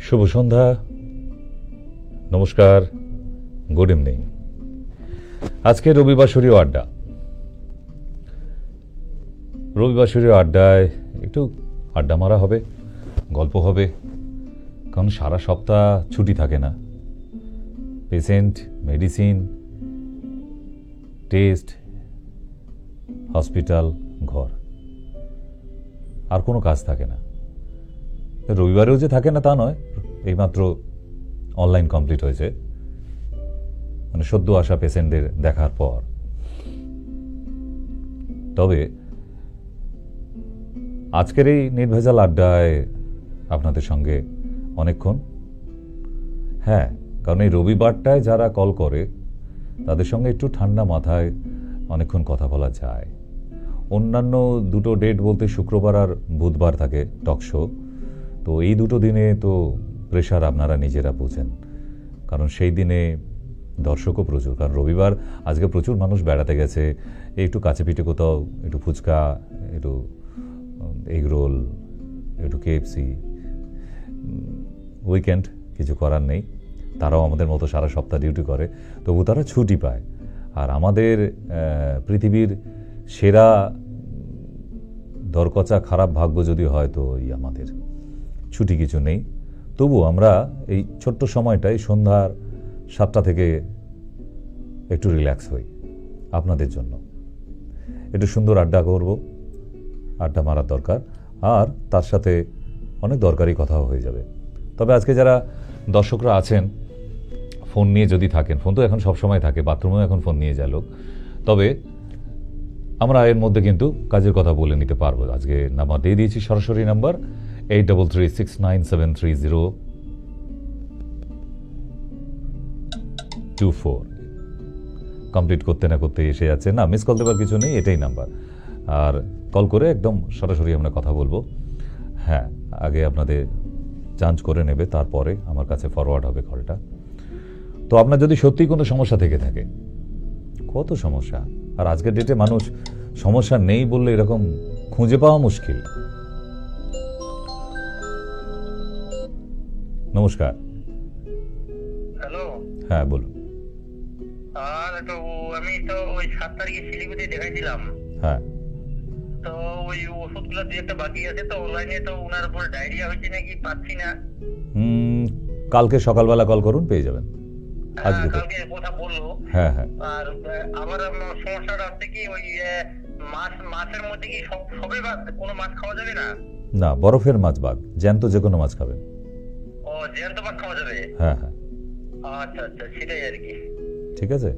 শুভ সন্ধ্যা, নমস্কার, good evening. আজকে রবিবাসরীয় আড্ডা। রবিবাসরীয় আড্ডায় একটু আড্ডা মারা হবে, গল্প হবে, কারণ সারা সপ্তাহ ছুটি থাকে না। পেশেন্ট, মেডিসিন, টেস্ট, হসপিটাল, ঘর, আর কোনো কাজ থাকে না। রবিবারেও যে থাকে না তা নয়, এইমাত্র অনলাইন কমপ্লিট হয়েছে, মানে সদ্য আসা পেশেন্টদের দেখার পর। তবে আজকের এই নির্ভেজাল আড্ডায় আপনাদের সঙ্গে অনেকক্ষণ, হ্যাঁ, কারণ এই রবিবারটায় যারা কল করে তাদের সঙ্গে একটু ঠান্ডা মাথায় অনেকক্ষণ কথা বলা যায়। অন্যান্য দুটো ডেট বলতে শুক্রবার আর বুধবার থাকে টক শো, তো এই দুটো দিনে তো প্রেশার আপনারা নিজেরা বোঝেন, কারণ সেই দিনে দর্শকও প্রচুর। কারণ রবিবার আজকে প্রচুর মানুষ বেড়াতে গেছে, একটু কাছে পিঠে কোথাও একটু ফুচকা, একটু এগরোল, একটু কেএফসি, উইকেন্ড, কিছু করার নেই। তারাও আমাদের মতো সারা সপ্তাহ ডিউটি করে, তবু তারা ছুটি পায়। আর আমাদের পৃথিবীর সেরা দরকচা খারাপ ভাগ্য যদি হয়, তো এই আমাদের ছুটি কিছু নেই। তবু আমরা এই ছোট্ট সময়টাই সন্ধ্যার 7টা থেকে একটু রিল্যাক্স হই আপনাদের জন্য। একটু সুন্দর আড্ডা করব, আড্ডা মারার দরকার, আর তার সাথে অনেক দরকারি কথাও হয়ে যাবে। তবে আজকে যারা দর্শকরা আছেন, ফোন নিয়ে যদি থাকেন, ফোন তো এখন সবসময় থাকে, বাথরুমেও এখন ফোন নিয়ে যায় লোক, তবে আমরা এর মধ্যে কিন্তু কাজের কথা বলে নিতে পারবো। আজকে নাম্বার দিয়ে দিয়েছি, সরাসরি নাম্বার 8336973024। কমপ্লিট করতে না করতে এসে যাচ্ছে, না মিস কল দেবার কিছু নেই, এটাই নাম্বার। আর কল করে একদম সরাসরি আমরা কথা বলবো। হ্যাঁ, আগে আপনাদের যাঞ্চ করে নেবে, তারপরে আমার কাছে ফরওয়ার্ড হবে কলটা। তো আপনার যদি সত্যি কোনো সমস্যা থেকে থাকে, কত সমস্যা, আর আজকের ডেটে মানুষ সমস্যা নেই বললে এরকম খুঁজে পাওয়া মুশকিল। নমস্কার। হ্যালো, হ্যাঁ বলুন। আর তো আমি তো ওই 7 তারিখে শিলিগুড়ি দেখাইছিলাম। হ্যাঁ, তো ওই ওষুধগুলো দিয়ে একটা বাকি আছে, তো অনলাইনে তো ওনার উপর ডায়রিয়া হয়েছে নাকি পাচ্ছি না। কালকে সকালবেলা কল করুন, পেয়ে যাবেন। আজকে তো কালকে কথা বললো। হ্যাঁ হ্যাঁ। আর আমার সমস্যাটা হচ্ছে কি, ওই মাছের মধ্যে কি সবে কোনো মাছ খাওয়া যাবে না? না, বরফের মাছ বাদ, জ্যান্ত যে কোনো মাছ খাবেন। ও, জ্যান্ত মাছ খাওয়া যাবে? হ্যাঁ হ্যাঁ। আচ্ছা আচ্ছা, সেটাই আর কি। ঠিক আছে,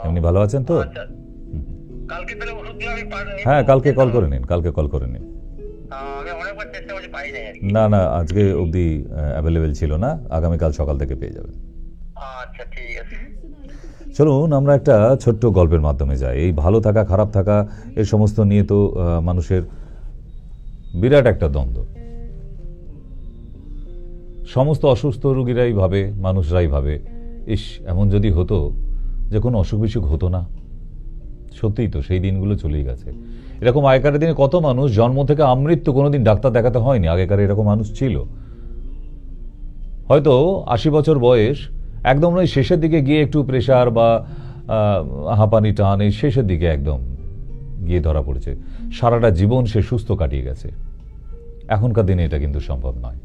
এমনি ভালো আছেন তো? আচ্ছা, কালকে তাহলে ওষুধগুলো আমি হ্যাঁ, কালকে কল করে নিন, কালকে কল করে নিন। আমি অনেকবার চেষ্টা করছি, পাই নাই আর কি। না না, আজকে অবধি অ্যাভেলেবেল ছিল না, আগামীকাল সকাল থেকে পেয়ে যাবেন। আচ্ছা ঠিক আছে। চলুন আমরা একটা ছোট্ট গল্পের মাধ্যমে যাই। এই ভালো থাকা খারাপ থাকা এই সমস্ত নিয়ে তো মানুষের বিরাট একটা দ্বন্দ্ব। সমস্ত অসুস্থ রোগীরাই ভাবে, মানুষরাই ভাবে, ইস এমন যদি হতো যে কোনো অসুখ বিসুখ হতো না। সত্যিই তো সেই দিনগুলো চলেই গেছে। এরকম আগেকার দিনে কত মানুষ জন্ম থেকে আমৃত্যু কোনোদিন ডাক্তার দেখাতে হয়নি, আগেকার এরকম মানুষ ছিল। হয়তো 80 বছর বয়স, একদম ওই শেষের দিকে গিয়ে একটু প্রেশার বা হাঁপানি টান, এই শেষের দিকে একদম গিয়ে ধরা পড়েছে, সারাটা জীবন সে সুস্থ কাটিয়ে গেছে। এখনকার দিনে এটা কিন্তু সম্ভব নয়,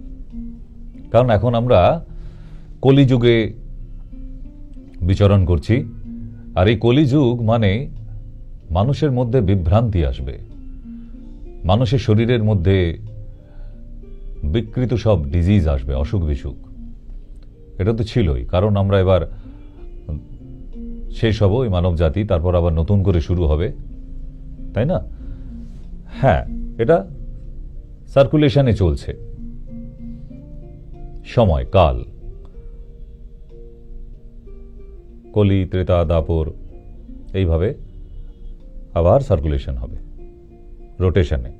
কারণ এখন আমরা কলিযুগে বিচরণ করছি। আর এই কলিযুগ মানে মানুষের মধ্যে বিভ্রান্তি আসবে, মানুষের শরীরের মধ্যে বিকৃত সব ডিজিজ আসবে, অসুখ বিসুখ। এটা তো ছিলই, কারণ আমরা এবার শেষ হব এই মানব জাতি, তারপর আবার নতুন করে শুরু হবে, তাই না? হ্যাঁ, এটা সার্কুলেশনে চলছে, সময় কাল, কলি ত্রেতা দাপর, এইভাবে আবার সার্কুলেশন হবে, রোটেশনে।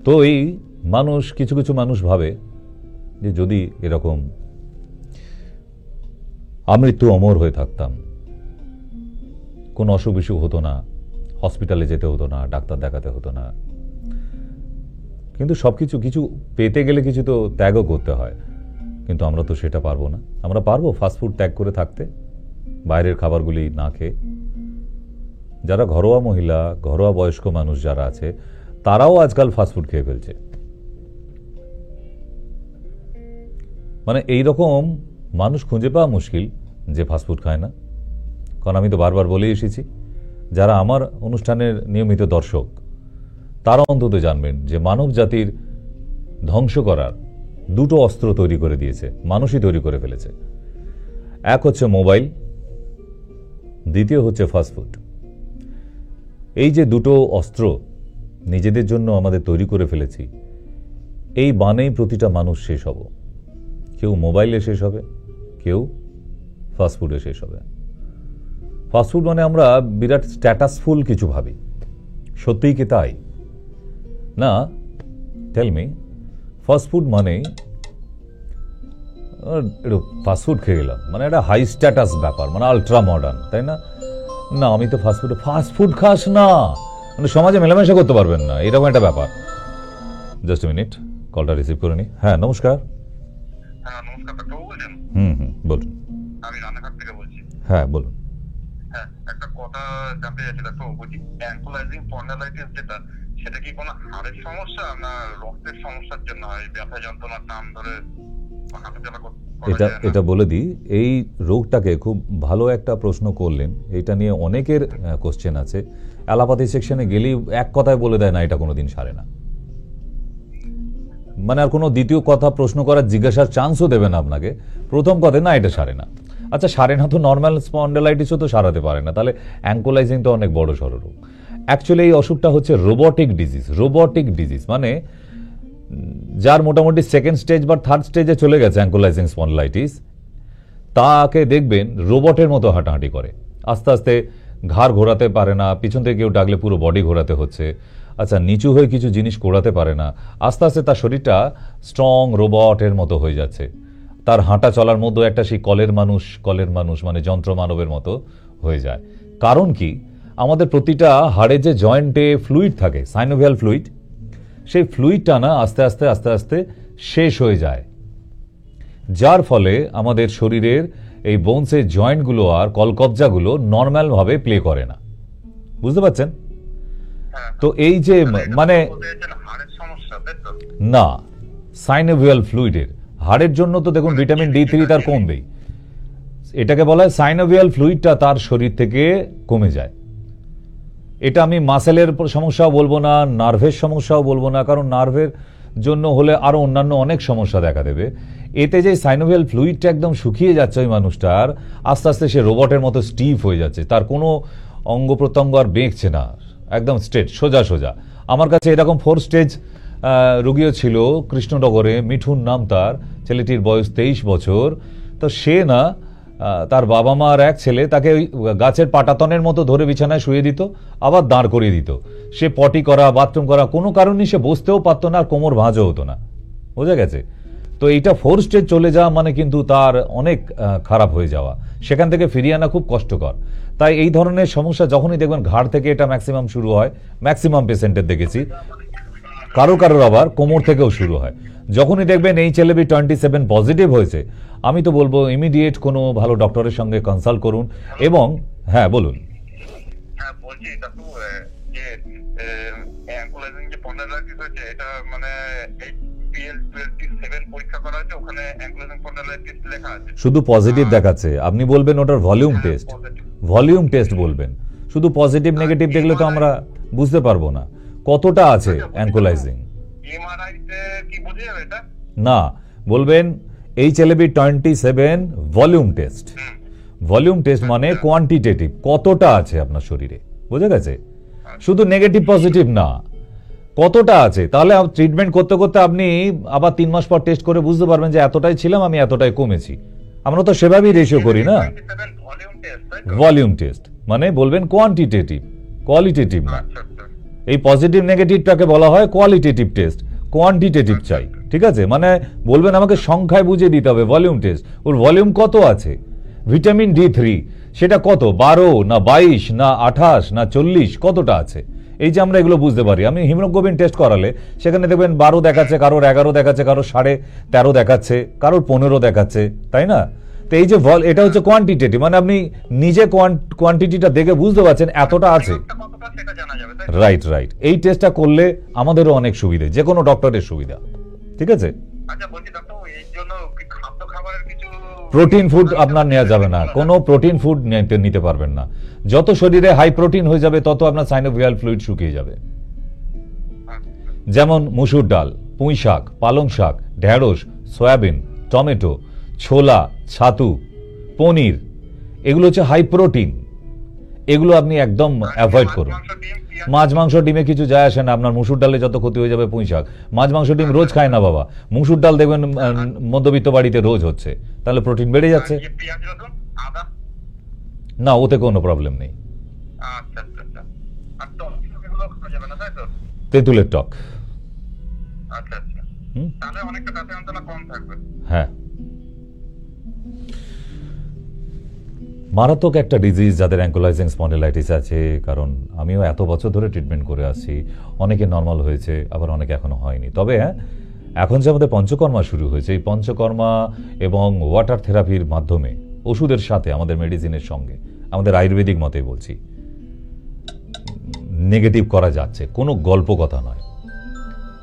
তো এই মানুষ, কিছু কিছু মানুষ ভাবে যে যদি এরকম আমৃত্যু অমর হয়ে থাকতাম, কোনো অসুখ বিসুখ হতো না, হসপিটালে যেতে হতো না, ডাক্তার দেখাতে হতো না। কিন্তু সবকিছু কিছু পেতে গেলে কিছু তো ত্যাগও করতে হয়। কিন্তু আমরা তো সেটা পারবো না। আমরা পারবো ফাস্টফুড ত্যাগ করে থাকতে, বাইরের খাবারগুলি না খেয়ে? যারা ঘরোয়া মহিলা, ঘরোয়া বয়স্ক মানুষ যারা আছে, তারাও আজকাল ফাস্টফুড খেয়ে ফেলছে। মানে এই রকম মানুষ খুঁজে পাওয়া মুশকিল যে ফাস্টফুড খায় না। কারণ আমি তো বারবার বলে এসেছি, যারা আমার অনুষ্ঠানের নিয়মিত দর্শক তারা অন্তত জানবেন যে মানব জাতির ধ্বংস করার দুটো অস্ত্র তৈরি করে দিয়েছে, মানুষই তৈরি করে ফেলেছে। এক হচ্ছে মোবাইল, দ্বিতীয় হচ্ছে ফাস্টফুড। এই যে দুটো অস্ত্র নিজেদের জন্য আমাদের তৈরি করে ফেলেছি, এই বানেই প্রতিটা মানুষ শেষ হব। কেউ মোবাইলে শেষ হবে, কেউ ফাস্টফুডে শেষ হবে। ফাস্টফুড মানে আমরা বিরাট স্ট্যাটাসফুল কিছু ভাবি, সত্যিই কি তাই? না, টেল মি, ফাস্টফুড মানে একটু ফাস্টফুড খেয়ে গেলাম মানে একটা হাই স্ট্যাটাস ব্যাপার, মানে আলট্রা মডার্ন, তাই না? না, আমি তো ফাস্টফুড খাস না মানে সমাজে মেলামেশা করতে পারবেন না, এরকম একটা ব্যাপার। জাস্ট মিনিট, কলটা রিসিভ করে নি। হ্যাঁ, নমস্কার। হ্যাঁ নমস্কার, ডাক্তারবাবু বলছেন? বলুন। আমি রানাঘাট থেকে বলছি। হ্যাঁ বলুন। হ্যাঁ, একটা কথা জানতে চাইছি ডাক্তারবাবু, বলছি অ্যাঙ্কোলাইজিং স্পন্ডালাইটিস যেটা, সেটা কি কোনো হাড়ের সমস্যা না রক্তের সমস্যার জন্য হয়? ব্যথা যন্ত্রণার নাম ধরে হাঁটাচলা করা যায় না? এটা বলে দিই, এই রোগটাকে খুব ভালো একটা প্রশ্ন করলেন। এটা নিয়ে অনেকের কোশ্চেন আছে। অ্যালোপ্যাথি সেকশনে গেলেই এক কথায় বলে দেয় না এটা কোনোদিন সারে না, মানে আর কোনো দ্বিতীয় কথা প্রশ্ন করার জিজ্ঞাসার চান্সও দেবে না আপনাকে। প্রথম কথা, না এটা সারে না। আচ্ছা, সারে না তো নর্মাল স্পন্ডালাইটিসও তো সারাতে পারে না, তাহলে অ্যাঙ্কোলাইজিং তো অনেক বড় সড় রোগ। অ্যাকচুয়ালি এই অসুখটা হচ্ছে রোবটিক ডিজিজ, মানে যার মোটামুটি সেকেন্ড স্টেজ বা থার্ড স্টেজে চলে গেছে অ্যাঙ্কোলাইজিং স্পন্ডালাইটিস, তাকে দেখবেন রোবটের মতো হাঁটাহাঁটি করে। আস্তে আস্তে ঘাড় ঘোরাতে পারে না, পিছন থেকে কেউ ডাকলে পুরো বডি ঘোরাতে হচ্ছে। আচ্ছা, নিচু হয়ে কিছু জিনিস কোড়াতে পারে না। আস্তে আস্তে তার শরীরটা স্ট্রং রোবটের মতো হয়ে যাচ্ছে। তার হাঁটা চলার মধ্যে একটা সেই কলের মানুষ মানে যন্ত্র মানবের মতো হয়ে যায়। কারণ কি, আমাদের প্রতিটা হাড়ে যে জয়েন্টে ফ্লুইড থাকে, সাইনোভিয়াল ফ্লুইড, সেই ফ্লুইডটা না আস্তে আস্তে শেষ হয়ে যায়, যার ফলে আমাদের শরীরের এই বোনসের জয়েন্টগুলো আর কলকবজাগুলো নর্মালভাবে প্লে করে না। বুঝতে পারছেন? তো এই যে মানে না, সাইনোভিয়াল ফ্লুইডের, হাড়ের জন্য তো দেখুন ভিটামিন D3 তার কমবেই। এটাকে বলা হয় সাইনোভিয়াল ফ্লুইডটা তার শরীর থেকে কমে যায়। এটা আমি মাসেলের সমস্যাও বলবো না, নার্ভের সমস্যাও বলবো না, কারণ নার্ভের জন্য হলে আরো অন্যান্য অনেক সমস্যা দেখা দেবে। এতে যে সাইনোভিয়াল ফ্লুইডটা একদম শুকিয়ে যাচ্ছে ওই মানুষটার, আস্তে আস্তে সে রোবটের মতো স্টিফ হয়ে যাচ্ছে, তার কোনো অঙ্গ প্রত্যঙ্গ আর বেঁকছে না, একদম স্ট্রেট সোজা। আমার কাছে এরকম 4 স্টেজ রোগীও ছিল কৃষ্ণনগরে। মিঠুন নাম তার, ছেলেটির বয়স 23 বছর। তো সে না, তার বাবা মা আর এক ছেলে তাকে ওই গাছের পাটাতনের মতো ধরে বিছানায় শুয়ে দিত, আবার দাঁড় করিয়ে দিত। সে পটি করা, বাথরুম করা কোনো কারণে সে বসতেও পারতো না, আর কোমর ভাঁজও হতো না। বোঝা গেছে? তো এইটা 4 স্টেজ চলে যাওয়া মানে কিন্তু তার অনেক খারাপ হয়ে যাওয়া, সেখান থেকে ফিরিয়ে আনা খুব কষ্টকর। তাই এই ধরনের সমস্যা যখনই দেখবেন ঘাড় থেকে এটা ম্যাক্সিমাম শুরু হয়, ম্যাক্সিমাম পেশেন্টের দেখেছি, কারোর আবার কোমর থেকেও শুরু হয়। যখনই দেখবেন এই ছেলেবি 27 পজিটিভ হয়েছে, আমি তো বলবো ইমিডিয়েট কোনো ভালো ডক্টরের সঙ্গে কনসাল্ট করুন। এবং হ্যাঁ বলুন। হ্যাঁ বলছি দাদু, যে অ্যাঙ্কোলাইজিং যে স্পন্ডালাইটিস হয়েছে, এটা মানে PL27 পরীক্ষা করা হয়েছে, ওখানে অ্যাঙ্কোলাইজিং স্পন্ডালাইটিস লেখা আছে, শুধু পজিটিভ দেখাচ্ছে। আপনি বলবেন ওটার ভলিউম টেস্ট বলবেন। শুধু পজিটিভ নেগেটিভ দেখলে তো আমরা বুঝতে পারবো না কতটা আছে অ্যাঙ্কোলাইজিং। এমআরআই তে কি বোঝা যাবে এটা? না, বলবেন HLB27 ভলিউম টেস্ট মানে কোয়ান্টিটেটিভ, কতটা আছে আপনার শরীরে। বুঝে গেছে? শুধু নেগেটিভ পজিটিভ না, কতটা আছে। তাহলে ট্রিটমেন্ট করতে করতে আপনি আবার 3 মাস পর টেস্ট করে বুঝতে পারবেন যে এতটাই ছিলাম, আমি এতটাই কমেছি। আমরা তো সেভাবেই রেশিও করি না। ভলিউম টেস্ট মানে বলবেন কোয়ালিটেটিভ না। এই পজিটিভ নেগেটিভটাকে বলা হয় কোয়ালিটেটিভ টেস্ট, কোয়ান্টিটেটিভ চাই। ঠিক আছে? মানে বলবেন আমাকে সংখ্যায় বুঝিয়ে দিতে হবে ভলিউম টেস্ট, ওর ভলিউম কত আছে। ভিটামিন D3 সেটা কত, 12 না 22 না 28 না 40, কতটা আছে, এই যে আমরা এগুলো বুঝতে পারি। আমি হিমোগ্লোবিন টেস্ট করালে সেখানে দেখবেন 12 দেখাচ্ছে, কারোর 11 দেখাচ্ছে, কারোর 13.5 দেখাচ্ছে, কারোর 15 দেখাচ্ছে, তাই না? তো এই যে এটা হচ্ছে কোয়ান্টিটেটিভ, মানে আপনি নিজে কোয়ান্টিটিটা দেখে বুঝতে পারছেন এতটা আছে। কতটা সেটা জানা যাবে, তাই? রাইট রাইট, এই টেস্টটা করলে আমাদেরও অনেক সুবিধে, যে কোনো ডক্টরের সুবিধা। ঠিক আছে, আচ্ছা বলছি ডাক্তার, এর জন্য কি খাদ্য খাবারের কিছু প্রোটিন ফুড আপনার নেওয়া যাবে না, কোনো প্রোটিন ফুড নিতে পারবেন না। যত শরীরে হাই প্রোটিন হয়ে যাবে তত আপনার সাইনোভিয়াল ফ্লুইড শুকিয়ে যাবে। যেমন মুসুর ডাল, পুঁই শাক, পালং শাক, ঢেঁড়স, সয়াবিন, টমেটো, ছোলা, ছাতু, পনির, এগুলো হচ্ছে হাই প্রোটিন, এগুলো আপনি একদম অ্যাভয়েড করুন। মাছ মাংস ডিমে কিছু যায় আসে না, আপনার মুসুর ডালে যত ক্ষতি হয়ে যাবে পুঁই শাক। মাছ মাংস ডিম রোজ খায় না বাবা, মুসুর ডাল দেখবেন মধ্যবিত্ত বাড়িতে রোজ হচ্ছে, তাহলে প্রোটিন বেড়ে যাচ্ছে। পেঁয়াজ, রসুন, আদা? না, ওতে কোনো প্রবলেম নেই। আচ্ছা আচ্ছা আচ্ছা। আর টক এগুলো খাওয়া যাবে না, তাই তো? তেঁতুলের টক। আচ্ছা আচ্ছা, তাহলে অনেকটা দাঁতের যন্ত্রণা কম থাকবে। হ্যাঁ, মারাত্মক একটা ডিজিজ যাদের অ্যাঙ্কোলাইজিং স্পন্ডিলাইটিস আছে, কারণ আমিও এত বছর ধরে ট্রিটমেন্ট করে আসছি, অনেকে নর্মাল হয়েছে, আবার অনেকে এখনো হয়নি। তবে হ্যাঁ, এখন যে আমাদের পঞ্চকর্মা শুরু হয়েছে, এই পঞ্চকর্মা এবং ওয়াটার থেরাপির মাধ্যমে, ওষুধের সাথে, আমাদের মেডিসিনের সঙ্গে, আমাদের আয়ুর্বেদিক মতে বলছি, নেগেটিভ করা যাচ্ছে, কোনো গল্প কথা নয়।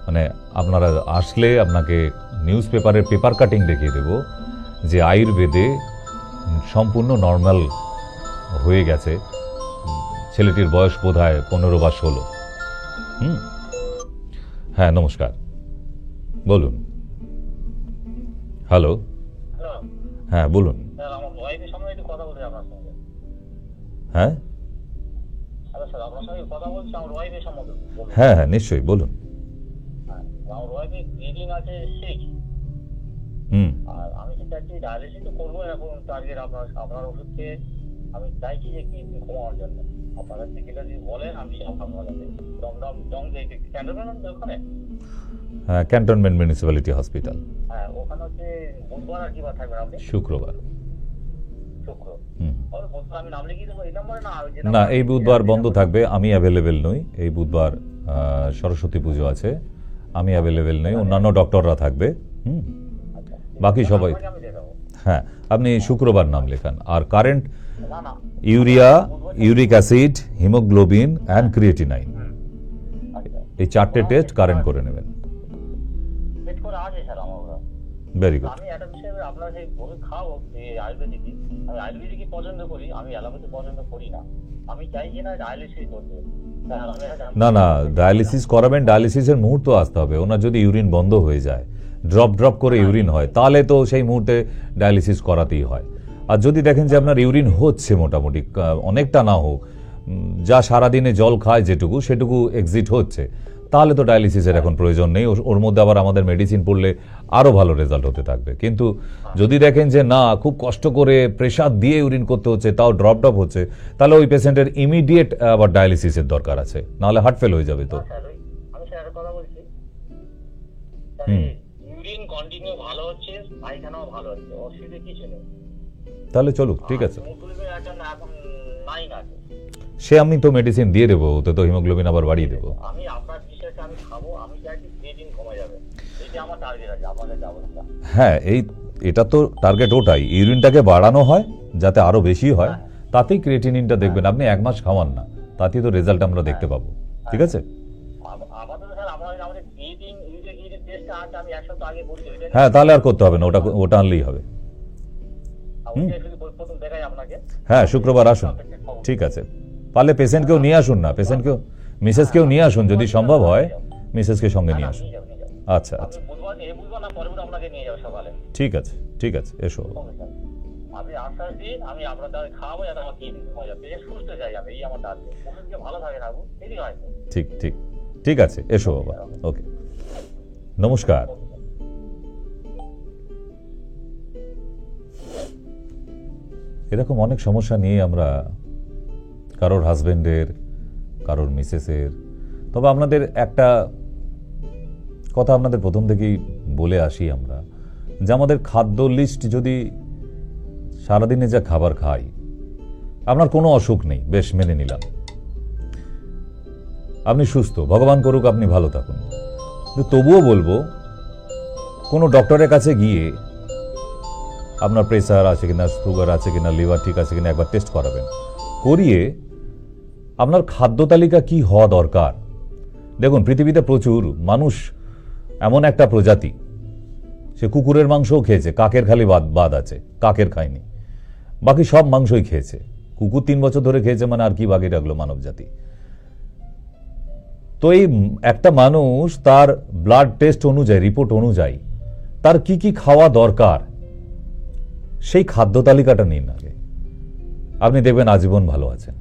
মানে আপনারা আসলে আপনাকে নিউজ পেপারের পেপার কাটিং দেখিয়ে দেব যে আয়ুর্বেদে সম্পূর্ণ নর্মাল হয়ে গেছে। ছেলেটির বয়স বোধহয় 15 বা 16। হ্যাঁ, নমস্কার, বলুন। হ্যালো, হ্যাঁ বলুন। হ্যাঁ হ্যাঁ হ্যাঁ, নিশ্চয়ই বলুন। আর আমি চাইছি ডায়ালিসিস তো করবো এখন, টার্গেট আপনার ওষুধ খেয়ে আমি চাইছি যে কিডনি কমানোর জন্য। আপনারা গেলে যদি বলেন আমি ওখানে, হ্যাঁ, ক্যান্টনমেন্ট মিউনিসিপ্যালিটি হসপিটাল। হ্যাঁ, ওখানে হচ্ছে বুধবার আর কি বার থাকবেন আপনি? শুক্রবার। আমি নাম লিখিয়ে দেবো এই নম্বরে? না, এই বুধবার বন্ধ থাকবে, আমি অ্যাভেলেবেল নই। এই বুধবার সরস্বতী পুজো আছে, আমি অ্যাভেলেবেল নই, অন্যান্য ডক্টররা থাকবে। বাকি সবাই। হ্যাঁ, আপনি শুক্রবার নাম লেখান। আর current urea, uric acid, haemoglobin and creatinine, এই 4টে টেস্ট কারেন্ট করে নেবেন। Very good. আমি একটা বিষয় আপনার সেই ওষুধ খাওয়াবো, আয়ুর্বেদিকই। আমি আয়ুর্বেদিকই পছন্দ করি, আমি অ্যালোপ্যাথি পছন্দ করি না। আমি চাইছি না ডায়ালিসিস করতে। না না, ডায়ালিসিস করাবেন, ডায়ালিসিসের মুহূর্ত আসতে হবে। ওনার যদি ইউরিন বন্ধ হয়ে যায়, ড্রপ করে ইউরিন হয়, তাহলে তো সেই মুহূর্তে ডায়ালিসিস করাতেই হয়। আর যদি দেখেন যে আপনার ইউরিন হচ্ছে মোটামুটি, অনেকটা না হোক, যা সারাদিনে জল খায় যেটুকু সেটুকু এক্সিট হচ্ছে, তাহলে তো ডায়ালিসিসের এখন প্রয়োজন নেই। ওর মধ্যে আবার আমাদের মেডিসিন পড়লে আরও ভালো রেজাল্ট হতে থাকবে। কিন্তু যদি দেখেন যে না, খুব কষ্ট করে প্রেশার দিয়ে ইউরিন করতে হচ্ছে, তাও ড্রপ হচ্ছে, তাহলে ওই পেশেন্টের ইমিডিয়েট আবার ডায়ালিসিসের দরকার আছে, নাহলে হার্ট ফেল হয়ে যাবে। তো আমি স্যারের কথা বলছি, ইউরিন কন্টিনিউ ভালো হচ্ছে, পায়খানাও ভালো হচ্ছে, অসুবিধা কিছু নেই। তাহলে চলুক, ঠিক আছে। সে আমি তো মেডিসিন দিয়ে দেবো, ওতে তো হিমোগ্লোবিন আবার বাড়িয়ে দেবো। আমি আপনার বিশ্বাসে আমি খাবো, আমি চাইছি ক্রিয়েটিন কমে যাবে, এটা আমার টার্গেট আছে। আপনাদের যাবো না। হ্যাঁ, এটা তো টার্গেট ওটাই, ইউরিনটাকে বাড়ানো হয় যাতে আরো বেশি হয়, তাতেই ক্রিয়েটিনিনটা দেখবেন। আপনি 1 মাস খাওয়ান না, তাতেই তো রেজাল্ট আমরা দেখতে পাবো। ঠিক আছে। হ্যাঁ, তাহলে আর করতে হবে না, ওটা আনলেই হবে। হ্যাঁ, শুক্রবার আসুন। ঠিক আছে, পারলে পেশেন্টকেও নিয়ে আসুন না, মিসেসকেও নিয়ে আসুন, যদি সম্ভব হয় মিসেসকে সঙ্গে নিয়ে আসুন। আচ্ছা আচ্ছা, ঠিক আছে, ঠিক আছে, এসো। আমি আশ্বাস দিই, আমি আপনাদের খাওয়াবো, যাতে আমার কিডনি কমে যাবে, সুস্থ চাই আমি, এই আমার টার্গেট। ওষুধকে ভালো থাকে থাকবো, এটাই হয়। ঠিক ঠিক ঠিক আছে, এসো বাবা। ওকে, নমস্কার। এরকম অনেক সমস্যা নিয়ে আমরা, কারোর হাজবেন্ডের, কারোর মিসেসের। তবে আপনাদের একটা কথা আপনাদের প্রথম থেকেই বলে আসি আমরা, যে আমাদের খাদ্য লিস্ট, যদি সারাদিনে যা খাবার খাই, আপনার কোনো অসুখ নেই, বেশ মেনে নিলাম। আপনি সুস্থ, ভগবান করুক আপনি ভালো থাকুন। কিন্তু তবুও বলবো কোনো ডক্টরের কাছে গিয়ে আপনার প্রেসার আছে কিনা, সুগার আছে কিনা, লিভার ঠিক আছে কিনা একবার টেস্ট করাবেন। করিয়ে আপনার খাদ্য তালিকা কি হওয়া দরকার। দেখুন পৃথিবীতে প্রচুর মানুষ এমন একটা প্রজাতি, সে কুকুরের মাংসও খেয়েছে, কাকের খালি বাদ আছে, কাকের খায়নি, বাকি সব মাংসই খেয়েছে। কুকুর 3 বছর ধরে খেয়েছে মানে আর কি বাকি রাখলো মানব জাতি। তো এই একটা মানুষ তার ব্লাড টেস্ট অনুযায়ী, রিপোর্ট অনুযায়ী তার কি কি খাওয়া দরকার সেই খাদ্য তালিকাটা নিন আগে, আপনি দেখবেন আজীবন ভালো আছেন।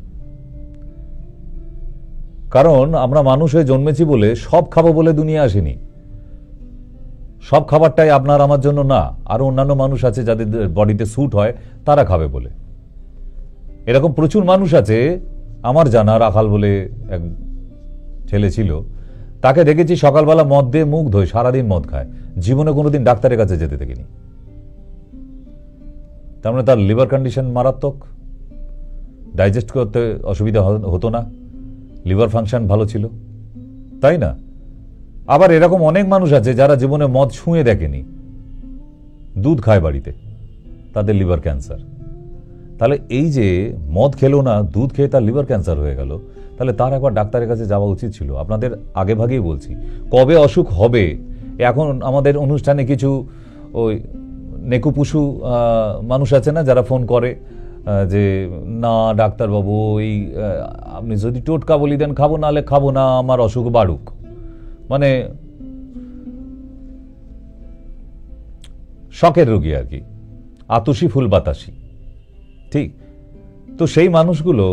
কারণ আমরা মানুষ হয়ে জন্মেছি বলে সব খাবো বলে দুনিয়া আসেনি। সব খাবারটাই আপনার আমার জন্য না, আরো অন্যান্য মানুষ আছে যাদের বডিতে স্যুট হয় তারা খাবে বলে। এরকম প্রচুর মানুষ আছে। আমার জানা রাখাল বলে এক ছেলে ছিল, তাকে দেখেছি সকালবেলা মদ দিয়ে মুখ ধোয়, সারাদিন মদ খায়, জীবনে কোনোদিন ডাক্তারের কাছে যেতে দেখিনি। তার মানে তার লিভার কন্ডিশন মারাত্মক, ডাইজেস্ট করতে অসুবিধা হতো না, লিভার ফাংশন ভালো ছিল, তাই না? আবার এরকম অনেক মানুষ আছে যারা জীবনে মদ ছুঁয়ে দেখেনি, দুধ খায় বাড়িতে, তাদের লিভার ক্যান্সার। তাহলে এই যে মদ খেলো না, দুধ খেয়ে তার লিভার ক্যান্সার হয়ে গেল, তাহলে তার একবার ডাক্তারের কাছে যাওয়া উচিত ছিল। আপনাদের আগে ভাগেই বলছি, কবে অসুখ হবে এখন আমাদের অনুষ্ঠানে কিছু ওই নেকুপুসু মানুষ আছে না যারা ফোন করে যে না ডাক্তারবাবু ওই আপনি যদি টোটকা বলি দেন খাবো, নাহলে খাবো না, আমার অসুখ বাড়ুক। মানে শখের রোগী আর কি, আতসী ফুল বাতাসি, ঠিক? তো সেই মানুষগুলো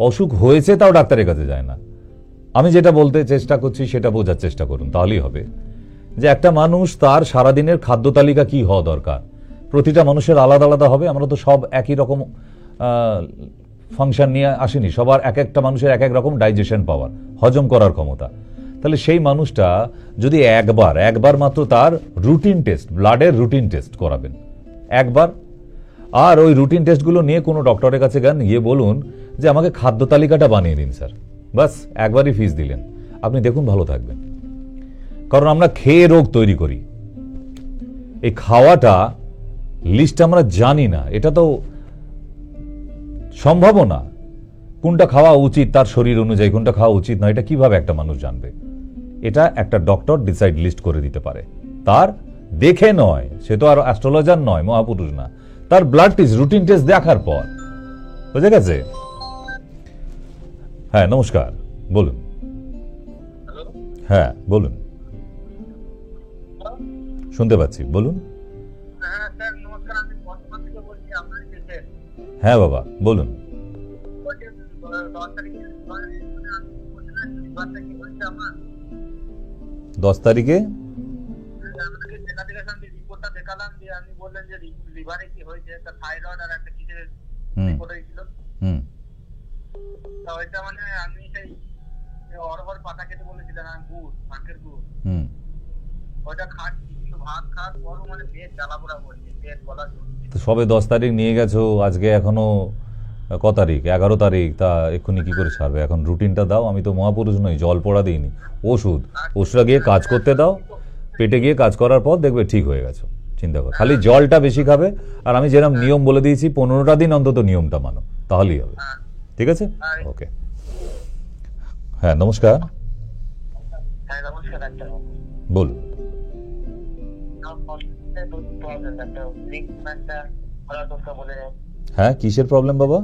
অসুখ হয়েছে তাও ডাক্তারের কাছে যায় না। আমি যেটা বলতে চেষ্টা করছি সেটা বোঝার চেষ্টা করুন, তাহলেই হবে যে একটা মানুষ তার সারাদিনের খাদ্য তালিকা কি হওয়া দরকার। প্রতিটা মানুষের আলাদা আলাদা হবে, আমরা তো সব একই রকম ফাংশন নিয়ে আসেনি, সবার এক একটা মানুষের এক এক রকম ডাইজেশন পাওয়ার, হজম করার ক্ষমতা। তাহলে সেই মানুষটা যদি একবার মাত্র তার রুটিন টেস্ট, ব্লাডের রুটিন টেস্ট করাবেন একবার, আর ওই রুটিন টেস্টগুলো নিয়ে কোনো ডক্টরের কাছে যান, গিয়ে বলুন যে আমাকে খাদ্য তালিকাটা বানিয়ে দিন স্যার, বাস একবারই ফিস দিলেন, আপনি দেখুন ভালো থাকবেন। কারণ আমরা খেয়ে রোগ তৈরি করি, এই খাওয়াটা লিস্ট আমরা জানি না, এটা তো সম্ভব না। কোনটা খাওয়া উচিত তার শরীর অনুযায়ী, কোনটা খাওয়া উচিত না, এটা কিভাবে একটা মানুষ জানবে? এটা একটা ডক্টর ডিসাইড লিস্ট করে দিতে পারে, তার দেখে নয়, সে তো আর অ্যাস্ট্রোলজার নয়, মহাপুরুষ না, তার ব্লাড টেস্ট, রুটিন টেস্ট দেখার পর। বুঝে গেছে? হ্যাঁ নমস্কার, বলুন। হ্যাঁ বলুন, শুনতে পাচ্ছি, বলুন। হ্যাঁ বাবা বলুন। 10 তারিখে সবে 10 তারিখ নিয়ে গেছো, আজকে এখনো ক তারিখ? 11 তারিখ, তা এক্ষুনি কি করে ছাড়বে? এখন রুটিনটা দাও। আমি তো মহাপুরুষ নই, জল পড়া দিইনি, ওষুধটা গিয়ে কাজ করতে দাও, পেটে গিয়ে কাজ করার পর দেখবে ঠিক হয়ে গেছো। চিন্তা করো, খালি জলটা বেশি খাবে, আর আমি যেরকম নিয়ম বলে দিয়েছি 15টা দিন অন্তত নিয়মটা মানো, তাহলেই হবে। ঠিক আছে, ওকে। হ্যাঁ নমস্কার, বলুন। হ্যাঁ কিসের প্রবলেম বাবা?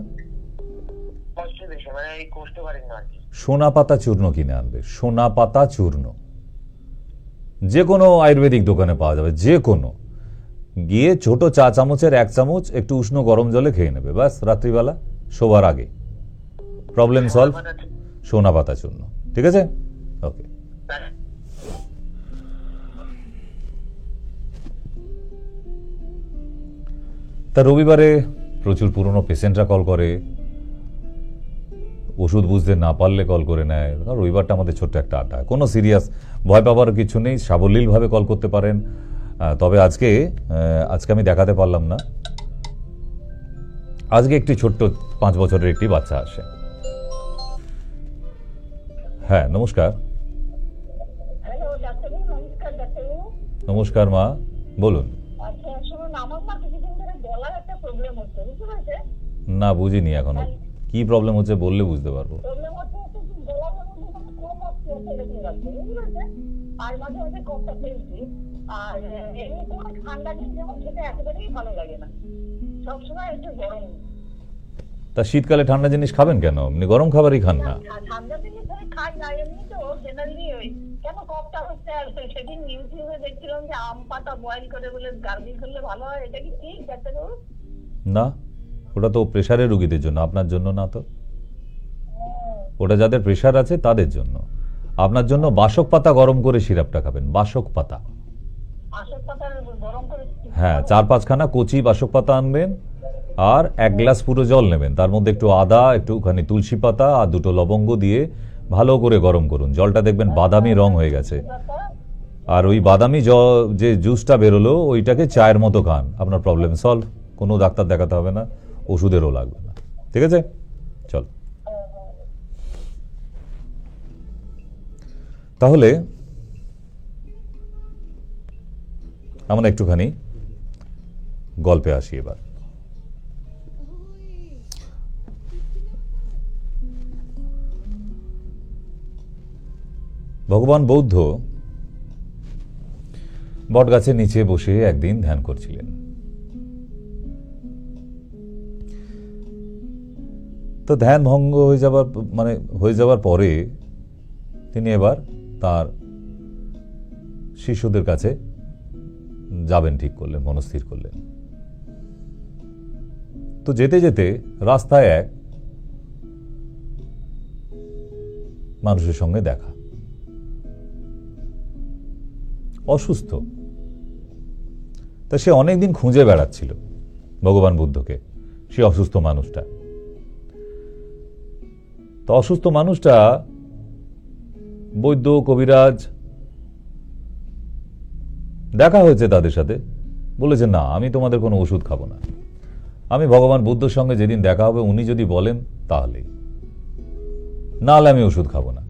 সোনা পাতা চূর্ণ কিনে আনবে, সোনা পাতা চূর্ণ যে কোনো আয়ুর্বেদিক দোকানে পাওয়া যাবে, যে কোনো, গিয়ে ছোট চা চামচের 1 চামচ একটু উষ্ণ গরম জলে খেয়ে নেবে, ব্যাস রাত্রিবেলা শোবার আগে, প্রবলেম সলভ। সোনা পাতা চূর্ণ, ঠিক আছে, ওকে। তা রবিবারে প্রচুর পুরনো পেশেন্টরা কল করে, ওষুধ বুঝতে না পারলে কল করে নেয়। রবিবারটা আমাদের ছোট্ট একটা আড্ডা, কোনো সিরিয়াস ভয় পাবার কিছু নেই, সাবলীলভাবে কল করতে পারেন। তবে আজকে আমি দেখাতে পারলাম না। আজকে একটি ছোট্ট 5 বছরের একটি বাচ্চা আসে, হ্যাঁ, নমস্কার। হ্যালো ডাক্তারবাবু, নমস্কার ডাক্তারবাবু। নমস্কার মা, বলুন। আচ্ছা শুনুন, আমার না কিছুদিন ধরে গলার একটা প্রবলেম হচ্ছে, বুঝতে পারছেন? না, বুঝিনি এখনো। কি প্রবলেম হচ্ছে বললে বুঝতে পারবো। প্রবলেম হচ্ছে কি গলার মধ্যে কোনো কম আসছে এরকম লাগছে, বুঝতে পারছেন? আর মাঝে মাঝে কফটা পেয়েছি। আর এমনি কোনো ঠান্ডা দিন যেমন খেতে একেবারেই ভালো লাগে না, সবসময় একটু গরম। তা শীতকালে ঠান্ডা জিনিস খাবেন কেন? আপনি গরম খাবারই খান না। ঠান্ডা জিনিস আমি খাই না, এমনি তো জেনারেলি ওই কেন কফটা হচ্ছে। আর সেদিন ইউটিউবে দেখছিলাম যে আম পাতা বয়েল করে বলে গার্গিল করলে ভালো হয়, এটা কি ঠিক ডাক্তারবাবু? না, ওটা তো প্রেশারের রুগীদের জন্য, আপনার জন্য না তো। ওটা যাদের প্রেশার আছে তাদের জন্য। আপনার জন্য বাসক পাতা গরম করে সিরাপটা খাবেন। বাসক পাতা, আশার পাতা গরম করে হ্যাঁ, 4-5খানা কচি বাসক পাতা আনবেন, আর 1 গ্লাস পুরো জল নেবেন। তার মধ্যে একটু আদা, একটুখানি তুলসী পাতা আর 2টো লবঙ্গ দিয়ে ভালো করে গরম করুন। জলটা দেখবেন বাদামি রং হয়ে গেছে, আর ওই বাদামি যে জুসটা বেরোলো ওইটাকে চায়ের মতো খান। আপনার প্রবলেম সলভ। কোনো ডাক্তার দেখাতে হবে না, ওষুধেরও লাগবে না। ঠিক আছে, চল। তাহলে আমরা একটুখানি গল্পে আসি এবার। ভগবান বৌদ্ধ বটগাছের নিচে বসে একদিন ধ্যান করছিলেন। তো ধ্যান ভঙ্গ হয়ে যাবার পরে তিনি এবার তার শিষ্যদের কাছে যাবেন ঠিক করলেন, মনস্থির করলেন। তো যেতে যেতে রাস্তায় এক মানুষের সঙ্গে দেখা। অসুস্থ। তা সে অনেকদিন খুঁজে বেড়াচ্ছিল ভগবান বুদ্ধকে, সে অসুস্থ মানুষটা। তো অসুস্থ মানুষটা বৈদ্য, কবিরাজ দেখা হয়েছে তাদের সাথে, বলেছে না আমি তোমাদের কোনো ওষুধ খাবো না, আমি ভগবান বুদ্ধর সঙ্গে যেদিন দেখা হবে উনি যদি বলেন তাহলেই, না হলে আমি ওষুধ খাবো না।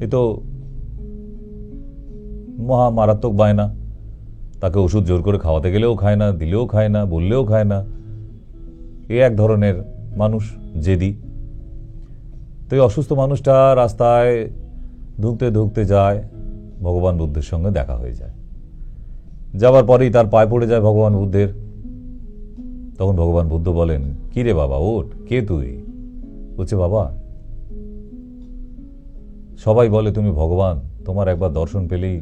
এ তো মহা মারাত্মক বায়না। তাকে ওষুধ জোর করে খাওয়াতে গেলেও খায় না, দিলেও খায় না, বললেও খায় না। এ এক ধরনের মানুষ, জেদি। তো এই অসুস্থ মানুষটা রাস্তায় ধুঁকতে ধুঁকতে যায়, ভগবান বুদ্ধের সঙ্গে দেখা হয়ে যায়। যাবার পরেই তার পায়ে পড়ে যায় ভগবান বুদ্ধের। তখন ভগবান বুদ্ধ বলেন, কি রে বাবা, ওঠ, কে তুই? বলছে, বাবা সবাই বলে তুমি ভগবান, তোমার একবার দর্শন পেলেই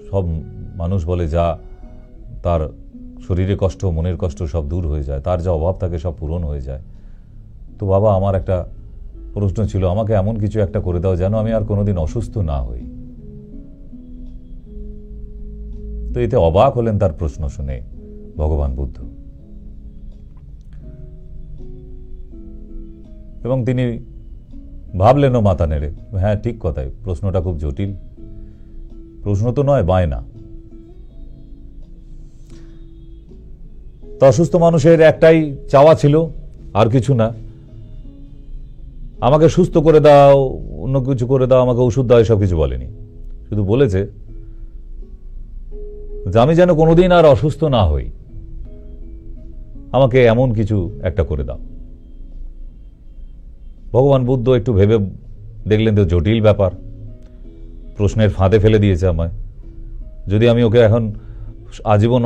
সব মানুষ বলে যা তার শরীরে কষ্ট, মনের কষ্ট সব দূর হয়ে যায়, তার যা অভাব থাকে সব পূরণ হয়ে যায়। তো বাবা আমার একটা প্রশ্ন ছিল, আমাকে এমন কিছু একটা করে দাও যেন আমি আর কোনোদিন অসুস্থ না হই। তো এতে অবাক হলেন তার প্রশ্ন শুনে ভগবান বুদ্ধ, এবং তিনি ভাবলেনও মাথা নেড়ে, হ্যাঁ ঠিক কথাই, প্রশ্নটা খুব জটিল। প্রশ্ন তো নয়, বায়না। তো অসুস্থ মানুষের একটাই চাওয়া ছিল, আর কিছু না। আমাকে সুস্থ করে দাও, অন্য কিছু করে দাও, আমাকে ওষুধ দাও, এসব কিছু বলেনি। শুধু বলেছে যে আমি যেন কোনোদিন আর অসুস্থ না হই, আমাকে এমন কিছু একটা করে দাও। ভগবান বুদ্ধ একটু ভেবে দেখলেন তো জটিল ব্যাপার, প্রশ্নের ফাঁদে ফেলে দিয়েছে আমায়। যদি আমি ওকে এখন আজীবন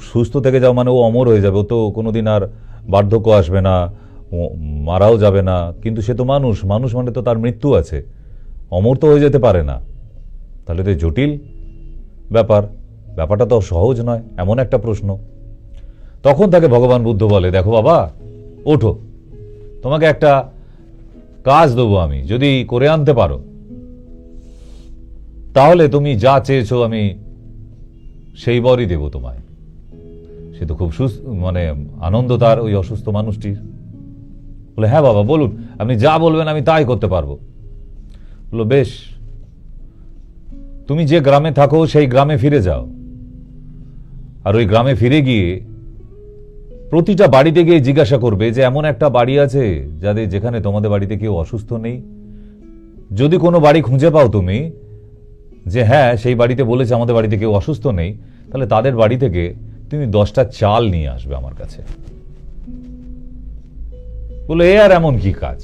সুস্থ থেকে যাও মানে ও অমর হয়ে যাবে, ও তো কোনোদিন আর বার্ধক্য আসবে না, মারাও যাবে না। কিন্তু সে তো মানুষ, মানুষ মানে তো তার মৃত্যু আছে, অমর তো হয়ে যেতে পারে না। তাহলে তো জটিল ব্যাপারটা তো সহজ নয়, এমন একটা প্রশ্ন। তখন তাকে ভগবান বুদ্ধ বলে, দেখো বাবা, ওঠো, তোমাকে একটা কাজ দেবো আমি, যদি করে আনতে পারো তাহলে তুমি যা চেয়েছো আমি সেই বরই দেব তোমায়। সে তো খুব আনন্দ তার ওই অসুস্থ মানুষটির। বলে, হ্যাঁ বাবা বলুন, আপনি যা বলবেন আমি তাই করতে পারবো। বললো, বেশ, তুমি যে গ্রামে থাকো সেই গ্রামে ফিরে যাও, আর ওই গ্রামে ফিরে গিয়ে প্রতিটা বাড়িতে গিয়ে জিজ্ঞাসা করবে যে এমন একটা বাড়ি আছে যেখানে তোমাদের বাড়িতে কেউ অসুস্থ নেই, যদি কোনো বাড়ি খুঁজে পাও তুমি যে হ্যাঁ সেই বাড়িতে বলেছে আমাদের বাড়িতে কেউ অসুস্থ নেই, তাহলে তাদের বাড়ি থেকে তুমি 10টা চাল নিয়ে আসবে আমার কাছে। বলে এ আর এমন কি কাজ,